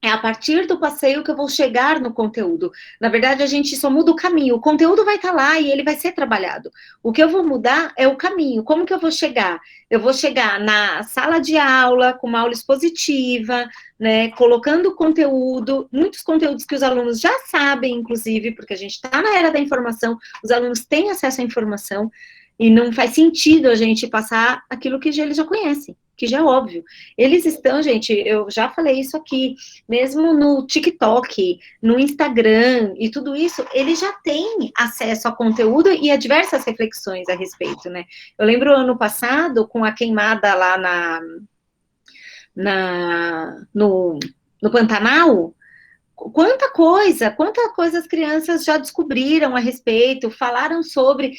é a partir do passeio que eu vou chegar no conteúdo. Na verdade, a gente só muda o caminho. O conteúdo vai estar lá e ele vai ser trabalhado. O que eu vou mudar é o caminho. Como que eu vou chegar? Eu vou chegar na sala de aula, com uma aula expositiva, né, colocando conteúdo, muitos conteúdos que os alunos já sabem, inclusive, porque a gente está na era da informação, os alunos têm acesso à informação, e não faz sentido a gente passar aquilo que eles já conhecem. que já é óbvio. Eles estão, gente, eu já falei isso aqui, mesmo no TikTok, no Instagram e tudo isso, eles já têm acesso a conteúdo e a diversas reflexões a respeito, né? Eu lembro ano passado, com a queimada lá no Pantanal, quanta coisa as crianças já descobriram a respeito, falaram sobre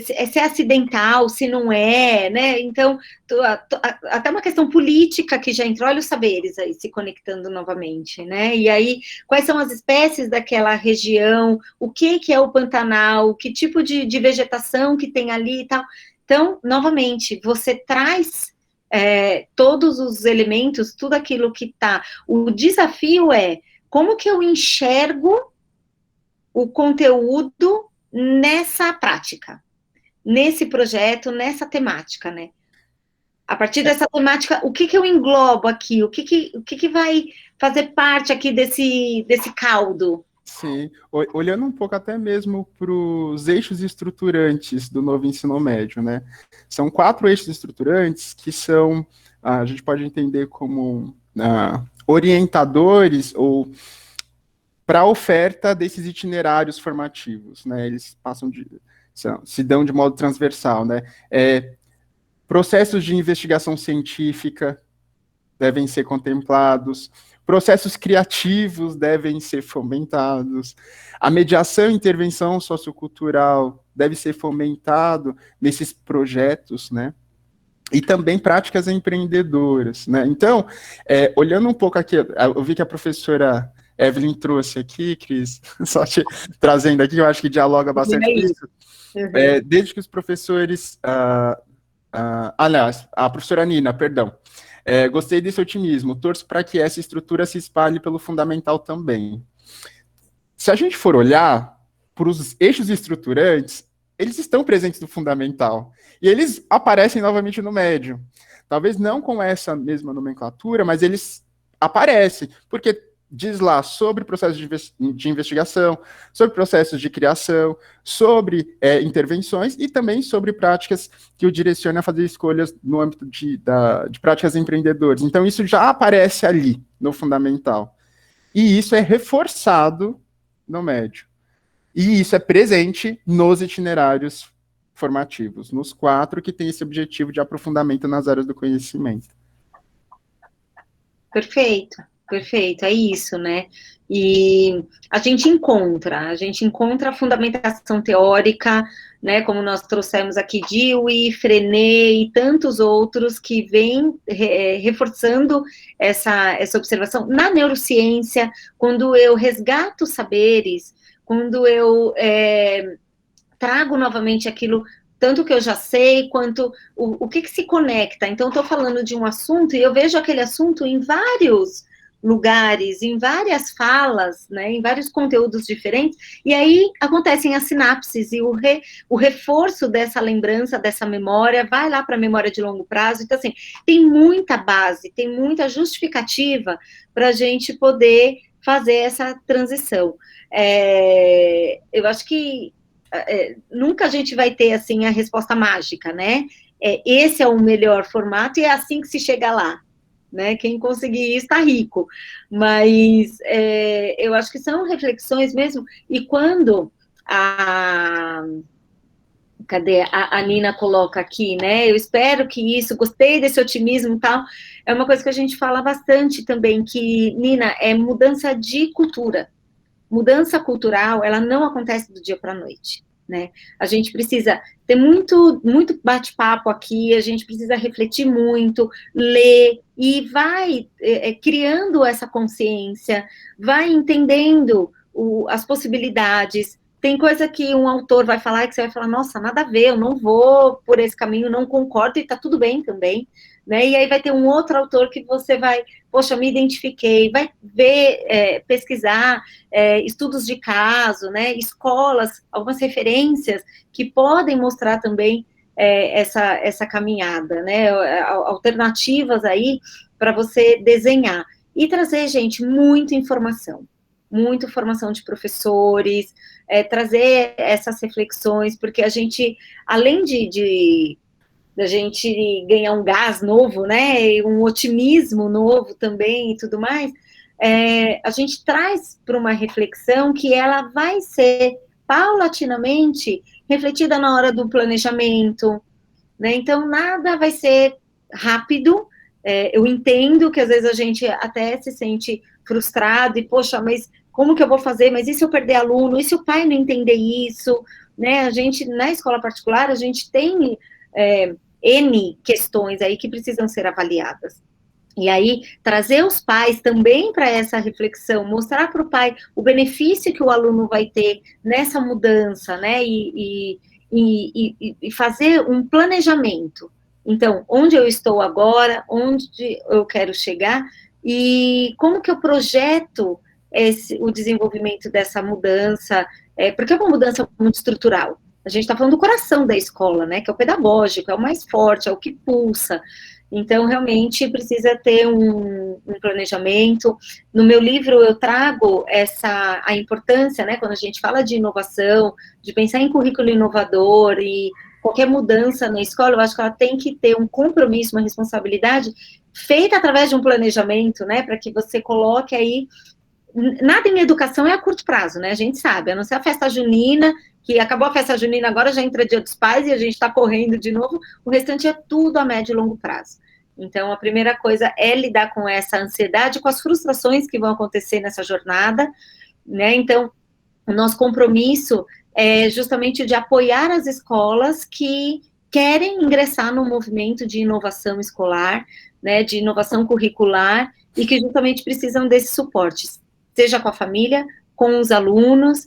se é acidental, se não é, né? Então, até uma questão política que já entrou, olha os saberes aí se conectando novamente, né? E aí, quais são as espécies daquela região, o que é o Pantanal, que tipo de vegetação que tem ali e tal. Então, novamente, você traz todos os elementos, tudo aquilo que está. O desafio é como que eu enxergo o conteúdo nessa prática, nesse projeto, nessa temática, né? A partir dessa temática, o que eu englobo aqui? O que vai fazer parte aqui desse caldo? Sim, olhando um pouco até mesmo para os eixos estruturantes do novo ensino médio, né? São 4 eixos estruturantes que são, a gente pode entender como orientadores ou para a oferta desses itinerários formativos, né? Eles se dão de modo transversal, né? Processos de investigação científica devem ser contemplados, processos criativos devem ser fomentados, a mediação e intervenção sociocultural deve ser fomentado nesses projetos, né? E também práticas empreendedoras, né? Então, olhando um pouco aqui, eu vi que a professora Evelyn trouxe aqui, Cris, só te trazendo aqui, eu acho que dialoga bastante com isso. Uhum. Desde que os professores... aliás, a professora Nina, perdão. Gostei desse otimismo, torço para que essa estrutura se espalhe pelo fundamental também. Se a gente for olhar para os eixos estruturantes, eles estão presentes no fundamental, e eles aparecem novamente no médio. Talvez não com essa mesma nomenclatura, mas eles aparecem, porque diz lá sobre processos de investigação, sobre processos de criação, sobre intervenções e também sobre práticas que o direcionam a fazer escolhas no âmbito de práticas empreendedoras. Então, isso já aparece ali no fundamental. E isso é reforçado no médio. E isso é presente nos itinerários formativos, nos 4 que têm esse objetivo de aprofundamento nas áreas do conhecimento. Perfeito, é isso, né? E a gente encontra a fundamentação teórica, né, como nós trouxemos aqui Dewey, Freinet e tantos outros que vêm reforçando essa observação. Na neurociência, quando eu resgato saberes, quando eu trago novamente aquilo, tanto que eu já sei, quanto o que se conecta. Então, estou falando de um assunto e eu vejo aquele assunto em vários lugares, em várias falas, né, em vários conteúdos diferentes, e aí acontecem as sinapses e o reforço dessa lembrança, dessa memória, vai lá para a memória de longo prazo. Então, assim, tem muita base, tem muita justificativa para a gente poder fazer essa transição. Eu acho que nunca a gente vai ter, assim, a resposta mágica, né? Esse é o melhor formato e é assim que se chega lá, né? Quem conseguir isso está rico. Mas eu acho que são reflexões mesmo, e quando a Nina coloca aqui, né? Eu espero que isso, gostei desse otimismo e tal, é uma coisa que a gente fala bastante também, que, Nina, é mudança de cultura. Mudança cultural, ela não acontece do dia para a noite, né? A gente precisa ter muito bate-papo aqui, a gente precisa refletir muito, ler, e vai criando essa consciência, vai entendendo as possibilidades. Tem coisa que um autor vai falar e que você vai falar, nossa, nada a ver, eu não vou por esse caminho, não concordo, e tá tudo bem também, né? E aí vai ter um outro autor que você vai, poxa, me identifiquei, vai ver, pesquisar estudos de caso, né? Escolas, algumas referências que podem mostrar também essa caminhada, né? Alternativas aí para você desenhar. E trazer, gente, muita informação de professores, trazer essas reflexões, porque a gente, além de da gente ganhar um gás novo, né, um otimismo novo também e tudo mais, a gente traz para uma reflexão que ela vai ser paulatinamente refletida na hora do planejamento, né? Então, nada vai ser rápido. Eu entendo que às vezes a gente até se sente frustrado e, poxa, mas como que eu vou fazer? Mas e se eu perder aluno? E se o pai não entender isso? Né? A gente, na escola particular, a gente tem N questões aí que precisam ser avaliadas. E aí, trazer os pais também para essa reflexão, mostrar para o pai o benefício que o aluno vai ter nessa mudança, né? E fazer um planejamento. Então, onde eu estou agora, onde eu quero chegar, e como que eu projeto o desenvolvimento dessa mudança, porque é uma mudança muito estrutural. A gente está falando do coração da escola, né? Que é o pedagógico, é o mais forte, é o que pulsa. Então, realmente, precisa ter um planejamento. No meu livro, eu trago a importância, né, quando a gente fala de inovação, de pensar em currículo inovador e qualquer mudança na escola, eu acho que ela tem que ter um compromisso, uma responsabilidade feita através de um planejamento, né, para que você coloque aí. Nada em educação é a curto prazo, né, a gente sabe, a não ser a festa junina, que acabou a festa junina, agora já entra Dia dos Pais e a gente está correndo de novo, o restante é tudo a médio e longo prazo. Então, a primeira coisa é lidar com essa ansiedade, com as frustrações que vão acontecer nessa jornada, né? Então, o nosso compromisso é justamente de apoiar as escolas que querem ingressar no movimento de inovação escolar, né, de inovação curricular, e que justamente precisam desse suporte, seja com a família, com os alunos,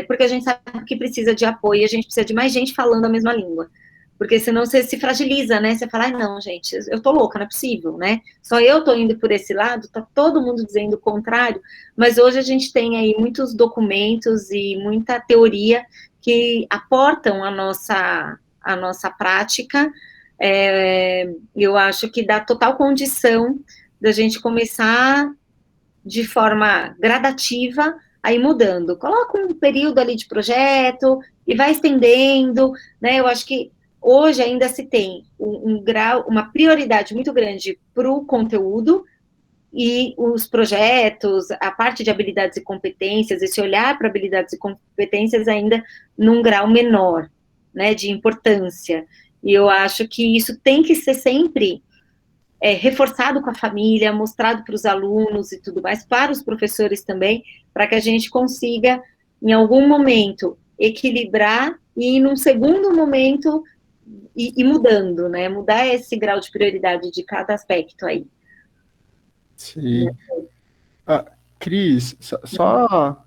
porque a gente sabe que precisa de apoio, a gente precisa de mais gente falando a mesma língua. Porque senão você se fragiliza, né? Você fala, não, gente, eu tô louca, não é possível, né? Só eu tô indo por esse lado, tá todo mundo dizendo o contrário, mas hoje a gente tem aí muitos documentos e muita teoria que aportam a nossa prática. Eu acho que dá total condição da gente começar de forma gradativa a ir mudando. Coloca um período ali de projeto e vai estendendo, né? Eu acho que hoje ainda se tem um grau, uma prioridade muito grande para o conteúdo e os projetos, a parte de habilidades e competências, esse olhar para habilidades e competências ainda num grau menor, né, de importância. E eu acho que isso tem que ser sempre reforçado com a família, mostrado para os alunos e tudo mais, para os professores também, para que a gente consiga, em algum momento, equilibrar e, num segundo momento, ir mudando, né? Mudar esse grau de prioridade de cada aspecto aí. Sim. Cris, só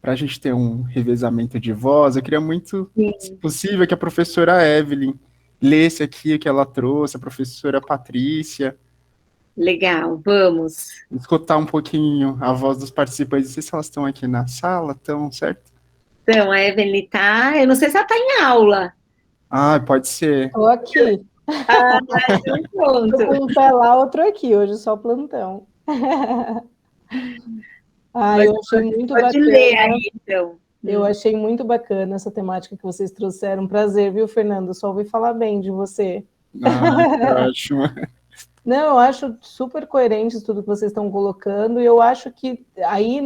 para a gente ter um revezamento de voz, eu queria muito, se possível, que a professora Evelyn lesse aqui o que ela trouxe, a professora Patrícia. Legal, vamos. Escutar um pouquinho a voz dos participantes. Não sei se elas estão aqui na sala, estão, certo? Então, a Evelyn tá... Eu não sei se ela está em aula. Ah, pode ser. Estou aqui. Então pronto. Um pé lá, outro aqui, hoje só plantão. Eu achei muito bacana. Pode ler aí, então. Eu achei muito bacana essa temática que vocês trouxeram. Prazer, viu, Fernando? Só ouvi falar bem de você. Ótimo. Não, eu acho super coerente tudo que vocês estão colocando, e eu acho que aí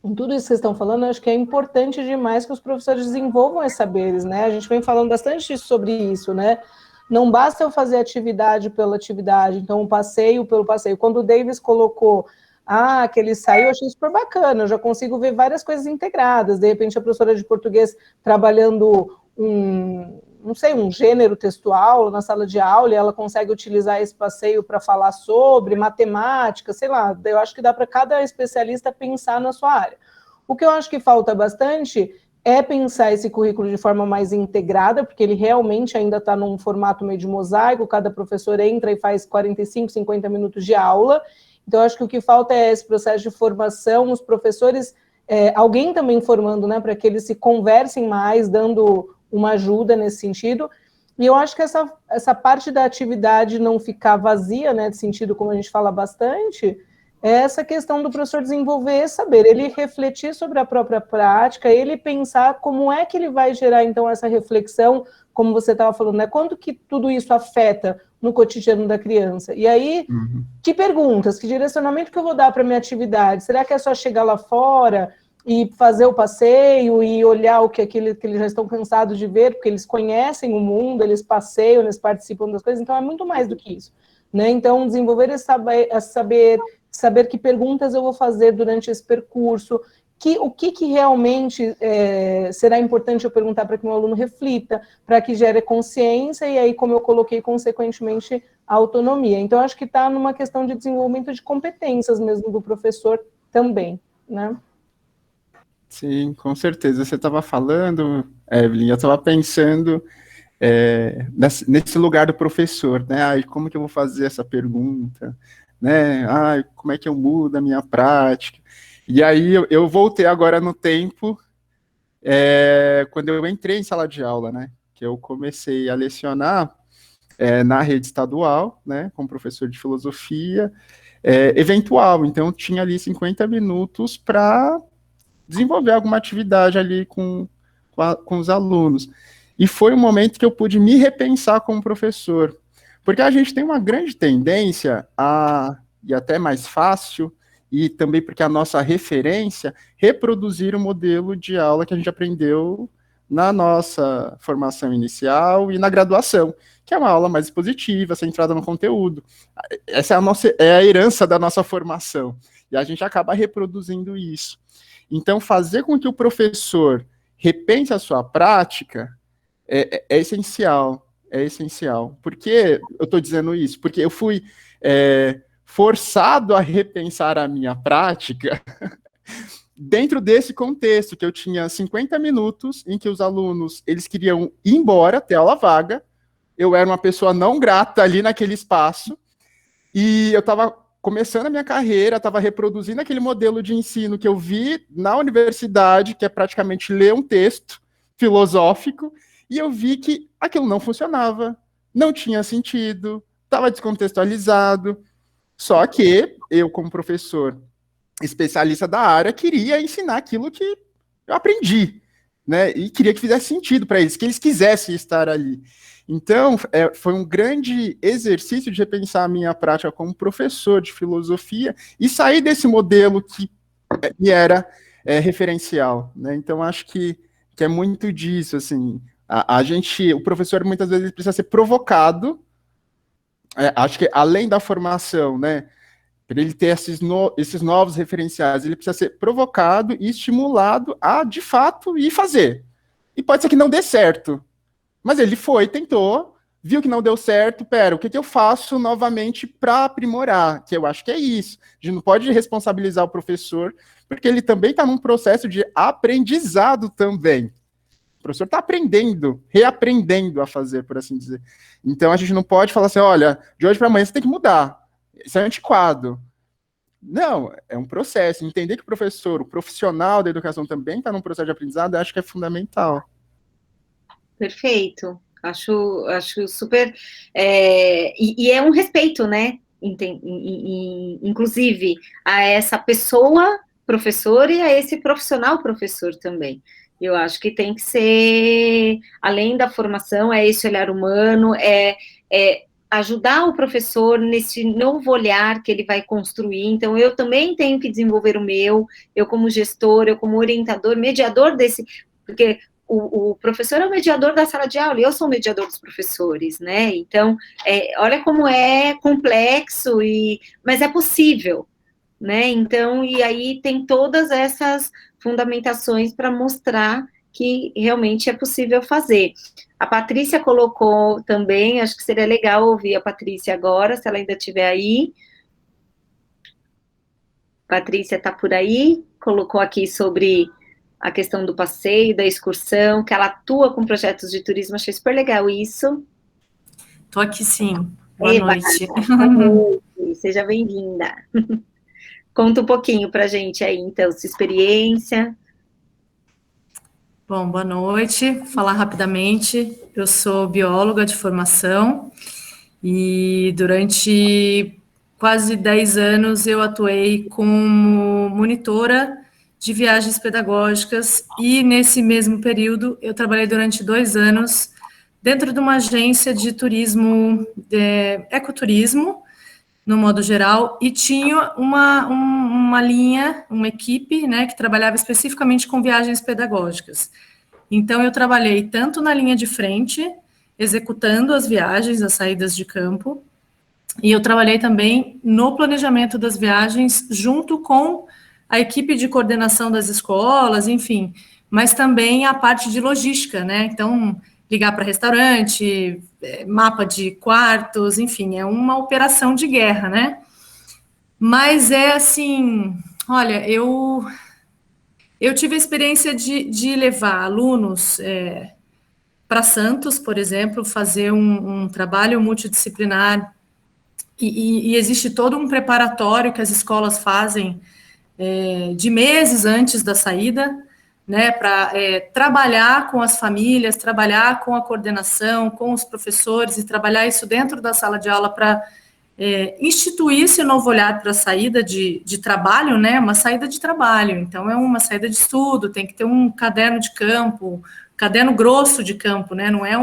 em tudo isso que vocês estão falando, eu acho que é importante demais que os professores desenvolvam esses saberes, né? A gente vem falando bastante sobre isso, né? Não basta eu fazer atividade pela atividade, então um passeio pelo passeio. Quando o Davis colocou que ele saiu, eu achei super bacana, eu já consigo ver várias coisas integradas. De repente, a professora de português trabalhando não sei, um gênero textual na sala de aula, e ela consegue utilizar esse passeio para falar sobre matemática, sei lá, eu acho que dá para cada especialista pensar na sua área. O que eu acho que falta bastante é pensar esse currículo de forma mais integrada, porque ele realmente ainda está num formato meio de mosaico, cada professor entra e faz 45, 50 minutos de aula. Então, eu acho que o que falta é esse processo de formação, os professores, alguém também formando, né, para que eles se conversem mais, dando uma ajuda nesse sentido. E eu acho que essa parte da atividade não ficar vazia, né, de sentido, como a gente fala bastante, é essa questão do professor desenvolver esse saber, ele refletir sobre a própria prática, ele pensar como é que ele vai gerar, então, essa reflexão como você estava falando, né? Quanto que tudo isso afeta no cotidiano da criança? E aí, que perguntas, que direcionamento que eu vou dar para minha atividade? Será que é só chegar lá fora e fazer o passeio e olhar o que eles já estão cansados de ver, porque eles conhecem o mundo, eles passeiam, eles participam das coisas, então é muito mais do que isso, né? Então, desenvolver saber que perguntas eu vou fazer durante esse percurso, o que realmente será importante eu perguntar para que meu aluno reflita, para que gere consciência, e aí, como eu coloquei, consequentemente, a autonomia. Então, acho que está numa questão de desenvolvimento de competências mesmo do professor também, né? Sim, com certeza. Você estava falando, Evelyn, eu estava pensando nesse lugar do professor, né? Ai, como que eu vou fazer essa pergunta? Né? Ai, como é que eu mudo a minha prática? E aí eu voltei agora no tempo, quando eu entrei em sala de aula, né? Que eu comecei a lecionar na rede estadual, né? Como professor de filosofia, eventual. Então, eu tinha ali 50 minutos para desenvolver alguma atividade ali com os alunos. E foi um momento que eu pude me repensar como professor. Porque a gente tem uma grande tendência e até mais fácil, e também porque a nossa referência, reproduzir o modelo de aula que a gente aprendeu na nossa formação inicial e na graduação, que é uma aula mais expositiva, centrada no conteúdo. Essa é a herança da nossa formação. E a gente acaba reproduzindo isso. Então, fazer com que o professor repense a sua prática é essencial. É essencial. Por que eu estou dizendo isso? Porque eu fui forçado a repensar a minha prática dentro desse contexto, que eu tinha 50 minutos em que os alunos eles queriam ir embora, ter aula vaga, eu era uma pessoa não grata ali naquele espaço, e eu estava começando a minha carreira, estava reproduzindo aquele modelo de ensino que eu vi na universidade, que é praticamente ler um texto filosófico, e eu vi que aquilo não funcionava, não tinha sentido, estava descontextualizado. Só que eu, como professor especialista da área, queria ensinar aquilo que eu aprendi, né? E queria que fizesse sentido para eles, que eles quisessem estar ali. Então, foi um grande exercício de repensar a minha prática como professor de filosofia e sair desse modelo que me era referencial, né? Então, acho que é muito disso, assim. O professor, muitas vezes, precisa ser provocado, acho que além da formação, né? Para ele ter esses novos referenciais, ele precisa ser provocado e estimulado a, de fato, ir fazer. E pode ser que não dê certo, mas ele foi, tentou, viu que não deu certo, o que eu faço novamente para aprimorar? Que eu acho que é isso. A gente não pode responsabilizar o professor, porque ele também está num processo de aprendizado também. O professor está aprendendo, reaprendendo a fazer, por assim dizer. Então, a gente não pode falar assim, olha, de hoje para amanhã você tem que mudar. Isso é antiquado. Não, é um processo. Entender que o profissional da educação também está num processo de aprendizado, eu acho que é fundamental. Perfeito. Acho super... e é um respeito, né? Inclusive, a essa pessoa professor e a esse profissional professor também. Eu acho que tem que ser, além da formação, esse olhar humano, ajudar o professor nesse novo olhar que ele vai construir. Então, eu também tenho que desenvolver o meu, eu como gestor, eu como orientador, mediador desse... Porque o professor é o mediador da sala de aula, e eu sou o mediador dos professores, né? Então, olha como é complexo, mas é possível, né? Então, e aí tem todas essas fundamentações para mostrar que realmente é possível fazer. A Patrícia colocou também, acho que seria legal ouvir a Patrícia agora, se ela ainda estiver aí. Patrícia está por aí, colocou aqui sobre a questão do passeio, da excursão, que ela atua com projetos de turismo, achei super legal isso. Estou aqui sim, boa noite. Boa noite, seja bem-vinda. Conta um pouquinho para a gente aí, então, sua experiência. Bom, boa noite. Falar rapidamente, eu sou bióloga de formação e durante quase 10 anos eu atuei como monitora de viagens pedagógicas e nesse mesmo período eu trabalhei durante 2 anos dentro de uma agência de turismo, ecoturismo, no modo geral, e tinha uma linha, uma equipe, né, que trabalhava especificamente com viagens pedagógicas. Então, eu trabalhei tanto na linha de frente, executando as viagens, as saídas de campo, e eu trabalhei também no planejamento das viagens, junto com a equipe de coordenação das escolas, enfim, mas também a parte de logística, né? Então, ligar para restaurante, mapa de quartos, enfim, é uma operação de guerra, né? Mas é assim, olha, eu tive a experiência de levar alunos para Santos, por exemplo, fazer um trabalho multidisciplinar, e existe todo um preparatório que as escolas fazem de meses antes da saída, né, para trabalhar com as famílias, trabalhar com a coordenação, com os professores, e trabalhar isso dentro da sala de aula para instituir esse novo olhar para a saída de trabalho, né, uma saída de trabalho. Então, é uma saída de estudo, tem que ter um caderno de campo, caderno grosso de campo, né, não é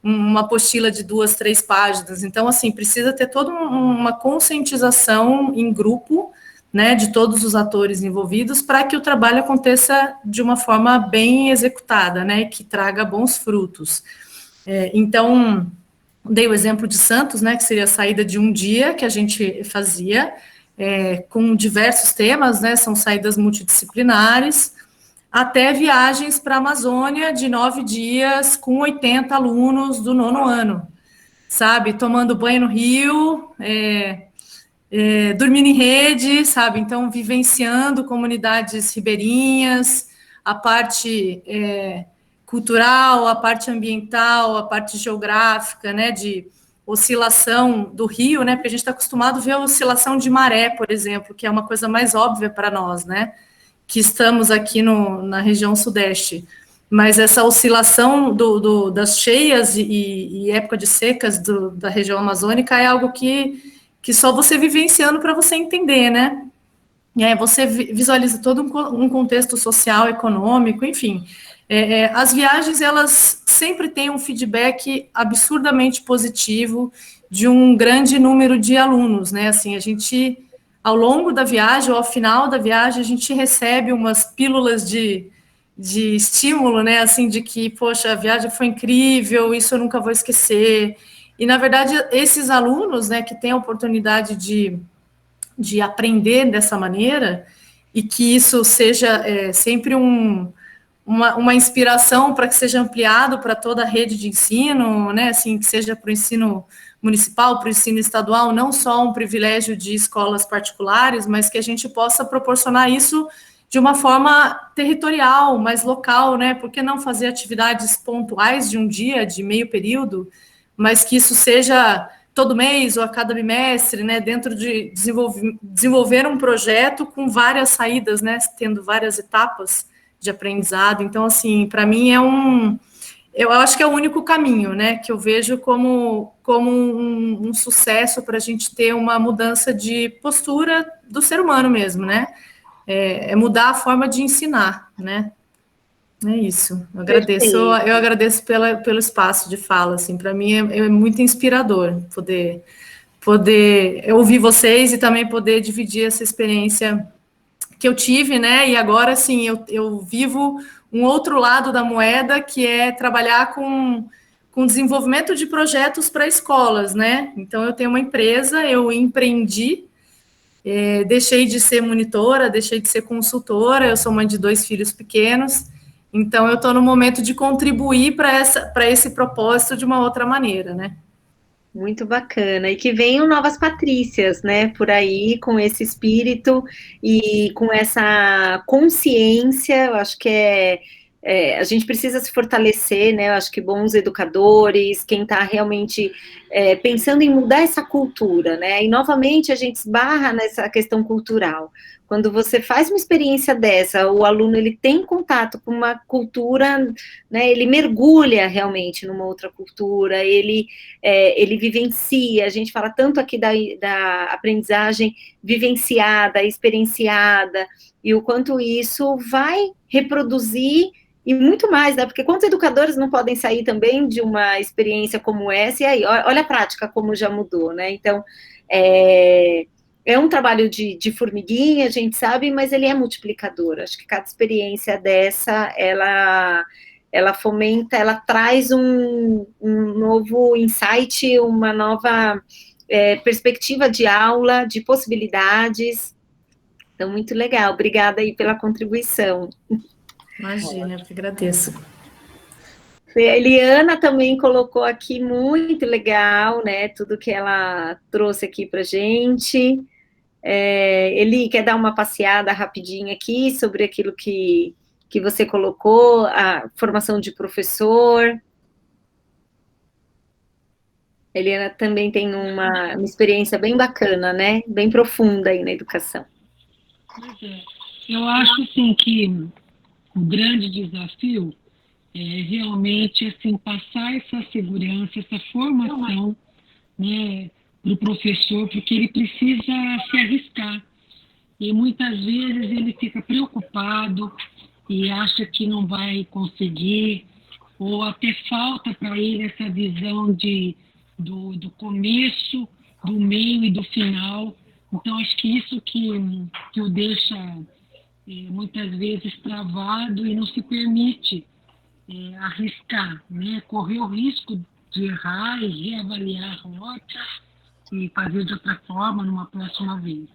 uma apostila de 2, 3 páginas. Então, assim, precisa ter toda uma conscientização em grupo, né, de todos os atores envolvidos, para que o trabalho aconteça de uma forma bem executada, né, que traga bons frutos. Então, dei o exemplo de Santos, né, que seria a saída de um dia que a gente fazia, com diversos temas, né, são saídas multidisciplinares, até viagens para a Amazônia de 9 dias, com 80 alunos do 9º ano, sabe? Tomando banho no rio, dormindo em rede, sabe? Então, vivenciando comunidades ribeirinhas, a parte cultural, a parte ambiental, a parte geográfica, né? De oscilação do rio, né? Porque a gente está acostumado a ver a oscilação de maré, por exemplo, que é uma coisa mais óbvia para nós, né? Que estamos aqui na região sudeste, mas essa oscilação das cheias e época de secas da região amazônica é algo que só você vivenciando para você entender, né? E aí você visualiza todo um contexto social, econômico, enfim. As viagens, elas sempre têm um feedback absurdamente positivo de um grande número de alunos, né? Assim, a gente, ao longo da viagem, ou ao final da viagem, a gente recebe umas pílulas de estímulo, né? Assim, de que, poxa, a viagem foi incrível, isso eu nunca vou esquecer. E, na verdade, esses alunos, né, que têm a oportunidade de aprender dessa maneira, e que isso seja sempre uma inspiração para que seja ampliado para toda a rede de ensino, né, assim, que seja para o ensino municipal, para o ensino estadual, não só um privilégio de escolas particulares, mas que a gente possa proporcionar isso de uma forma territorial, mais local, né, por que não fazer atividades pontuais de um dia, de meio período, mas que isso seja todo mês ou a cada bimestre, né, dentro de desenvolver um projeto com várias saídas, né, tendo várias etapas de aprendizado. Então, assim, para mim eu acho que é o único caminho, né, que eu vejo como um sucesso para a gente ter uma mudança de postura do ser humano mesmo, né, mudar a forma de ensinar, né. É isso. Eu agradeço pelo espaço de fala, assim, para mim é muito inspirador poder ouvir vocês e também poder dividir essa experiência que eu tive, né? E agora, assim, eu vivo um outro lado da moeda, que é trabalhar com desenvolvimento de projetos para escolas, né? Então, eu tenho uma empresa, eu empreendi, deixei de ser monitora, deixei de ser consultora, eu sou mãe de 2 filhos pequenos, então eu estou no momento de contribuir para esse propósito de uma outra maneira, né? Muito bacana. E que venham novas Patrícias, né, por aí, com esse espírito e com essa consciência. Eu acho que a gente precisa se fortalecer, né? Eu acho que bons educadores, quem está realmente pensando em mudar essa cultura, né? E novamente a gente esbarra nessa questão cultural. Quando você faz uma experiência dessa, o aluno ele tem contato com uma cultura, né? Ele mergulha realmente numa outra cultura, ele vivencia. A gente fala tanto aqui da aprendizagem vivenciada, experienciada, e o quanto isso vai reproduzir E muito mais, né? Porque quantos educadores não podem sair também de uma experiência como essa? E aí, olha a prática como já mudou, né? Então, é um trabalho de formiguinha, a gente sabe, mas ele é multiplicador. Acho que cada experiência dessa, ela fomenta, ela traz um novo insight, uma nova perspectiva de aula, de possibilidades. Então, muito legal. Obrigada aí pela contribuição. Imagina, eu que agradeço. A Eliana também colocou aqui, muito legal, né? Tudo que ela trouxe aqui para gente. Eli, quer dar uma passeada rapidinho aqui sobre aquilo que você colocou, a formação de professor. A Eliana também tem uma experiência bem bacana, né? Bem profunda aí na educação. Eu acho, assim, que o grande desafio é realmente, assim, passar essa segurança, essa formação, né, para o professor, porque ele precisa se arriscar. E muitas vezes ele fica preocupado e acha que não vai conseguir, ou até falta para ele essa visão do começo, do meio e do final. Então, acho que isso que o deixa muitas vezes travado e não se permite arriscar, né? Correr o risco de errar e reavaliar a rota e fazer de outra forma numa próxima vez.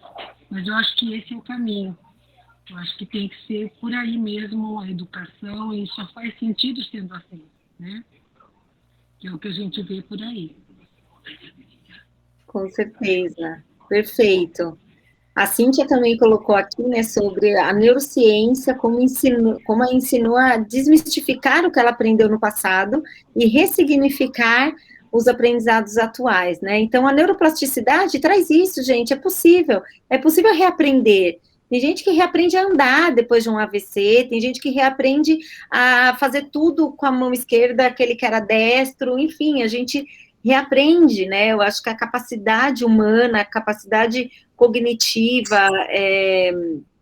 Mas eu acho que esse é o caminho. Eu acho que tem que ser por aí mesmo a educação, e só faz sentido sendo assim, né? Que é o que a gente vê por aí. Com certeza. Perfeito. A Cíntia também colocou aqui, né, sobre a neurociência, como ela ensinou a desmistificar o que ela aprendeu no passado e ressignificar os aprendizados atuais, né? Então, a neuroplasticidade traz isso, gente, é possível reaprender. Tem gente que reaprende a andar depois de um AVC, tem gente que reaprende a fazer tudo com a mão esquerda, aquele que era destro, enfim, a gente reaprende, né? Eu acho que a capacidade humana, a capacidade cognitiva,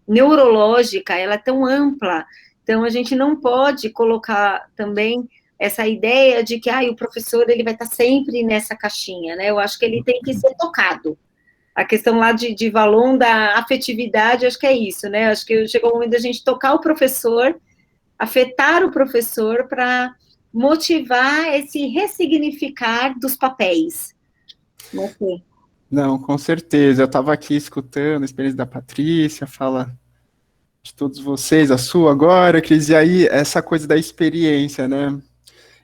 neurológica, ela é tão ampla, então a gente não pode colocar também essa ideia de que o professor ele vai estar sempre nessa caixinha, né? Eu acho que ele tem que ser tocado. A questão lá de Valon, da afetividade, acho que é isso, né? Acho que chegou o momento da gente tocar o professor, afetar o professor para motivar esse ressignificar dos papéis. Não, com certeza. Eu estava aqui escutando a experiência da Patrícia, fala de todos vocês, a sua agora, Cris, e aí essa coisa da experiência, né?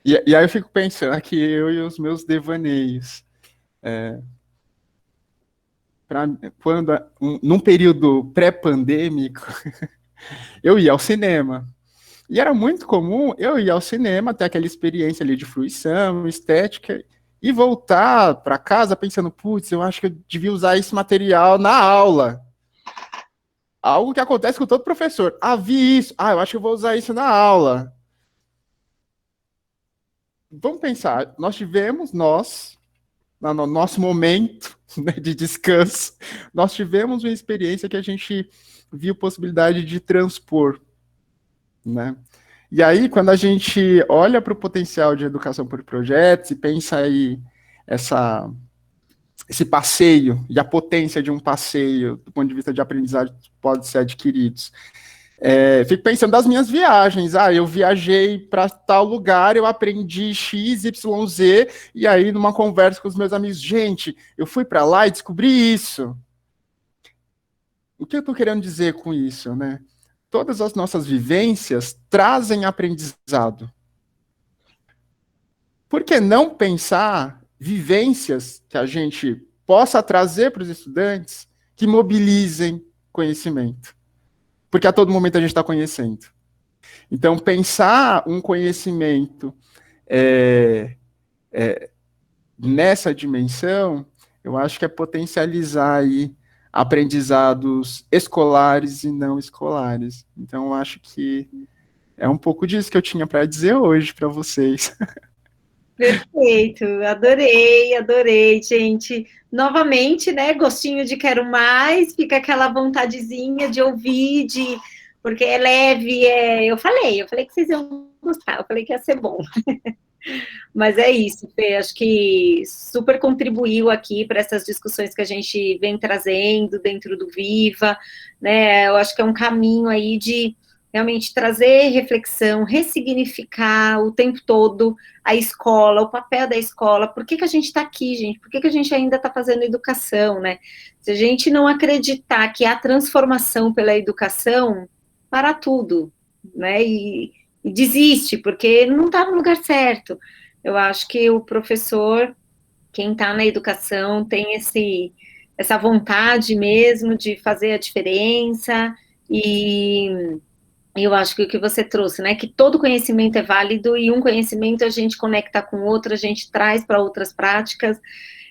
E aí eu fico pensando aqui, eu e os meus devaneios. Num período pré-pandêmico, eu ia ao cinema. E era muito comum eu ir ao cinema, ter aquela experiência ali de fruição, estética, e voltar para casa pensando, putz, eu acho que eu devia usar esse material na aula. Algo que acontece com todo professor. Vi isso. Eu acho que eu vou usar isso na aula. Vamos pensar, no nosso momento, né, de descanso, nós tivemos uma experiência que a gente viu possibilidade de transpor, né? E aí, quando a gente olha para o potencial de educação por projetos e pensa aí esse passeio e a potência de um passeio do ponto de vista de aprendizagem pode ser adquiridos. Fico pensando das minhas viagens. Eu viajei para tal lugar, eu aprendi X, Y, Z, e aí numa conversa com os meus amigos, gente, eu fui para lá e descobri isso. O que eu estou querendo dizer com isso, né? Todas as nossas vivências trazem aprendizado. Por que não pensar vivências que a gente possa trazer para os estudantes que mobilizem conhecimento? Porque a todo momento a gente está conhecendo. Então, pensar um conhecimento nessa dimensão, eu acho que é potencializar aí aprendizados escolares e não escolares. Então, eu acho que é um pouco disso que eu tinha para dizer hoje para vocês. Perfeito, adorei, gente. Novamente, né, gostinho de quero mais, fica aquela vontadezinha de ouvir, de porque é leve, eu falei que vocês iam gostar, eu falei que ia ser bom. Mas é isso, Fê, acho que super contribuiu aqui para essas discussões que a gente vem trazendo dentro do Viva, né? Eu acho que é um caminho aí de realmente trazer reflexão, ressignificar o tempo todo a escola, o papel da escola, por que a gente está aqui, gente? Por que a gente ainda está fazendo educação, né? Se a gente não acreditar que há transformação pela educação, para tudo, né? E desiste, porque não está no lugar certo. Eu acho que o professor, quem está na educação, tem essa vontade mesmo de fazer a diferença, e eu acho que o que você trouxe, né, que todo conhecimento é válido, e um conhecimento a gente conecta com outro, a gente traz para outras práticas,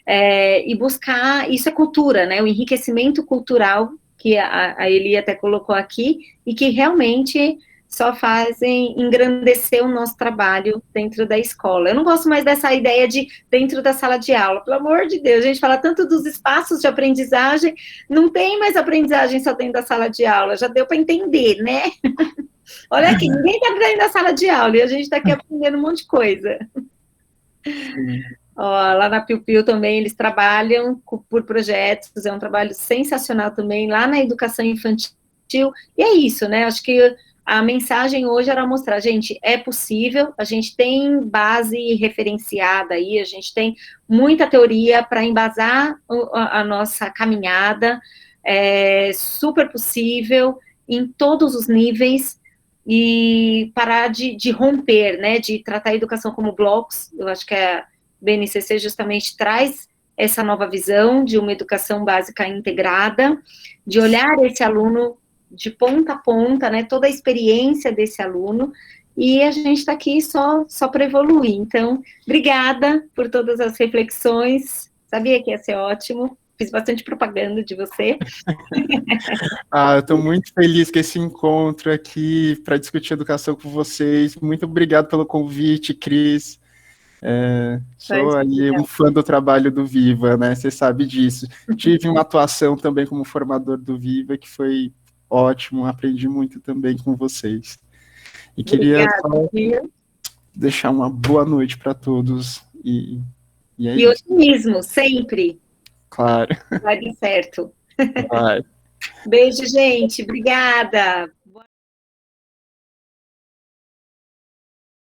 e buscar, isso é cultura, né, o enriquecimento cultural, que a Eli até colocou aqui, e que realmente só fazem engrandecer o nosso trabalho dentro da escola. Eu não gosto mais dessa ideia de dentro da sala de aula, pelo amor de Deus, a gente fala tanto dos espaços de aprendizagem, não tem mais aprendizagem só dentro da sala de aula, já deu para entender, né? Olha aqui, ninguém está dentro da sala de aula, e a gente está aqui aprendendo um monte de coisa. Ó, lá na Piu Piu também eles trabalham por projetos, é um trabalho sensacional também, lá na educação infantil, e é isso, né, acho que a mensagem hoje era mostrar, gente, é possível, a gente tem base referenciada aí, a gente tem muita teoria para embasar a nossa caminhada, é super possível, em todos os níveis, e parar de romper, né, de tratar a educação como blocos. Eu acho que a BNCC justamente traz essa nova visão de uma educação básica integrada, de olhar esse aluno de ponta a ponta, né, toda a experiência desse aluno, e a gente está aqui só para evoluir. Então, obrigada por todas as reflexões, sabia que ia ser ótimo, fiz bastante propaganda de você. Eu estou muito feliz com esse encontro aqui para discutir educação com vocês. Muito obrigado pelo convite, Cris. Sou ali um fã do trabalho do Viva, né? Você sabe disso. Tive uma atuação também como formador do Viva, que foi ótimo, aprendi muito também com vocês. E queria só deixar uma boa noite para todos. E é isso. Otimismo, sempre. Claro. Vai dar certo. Vai. Beijo, gente. Obrigada.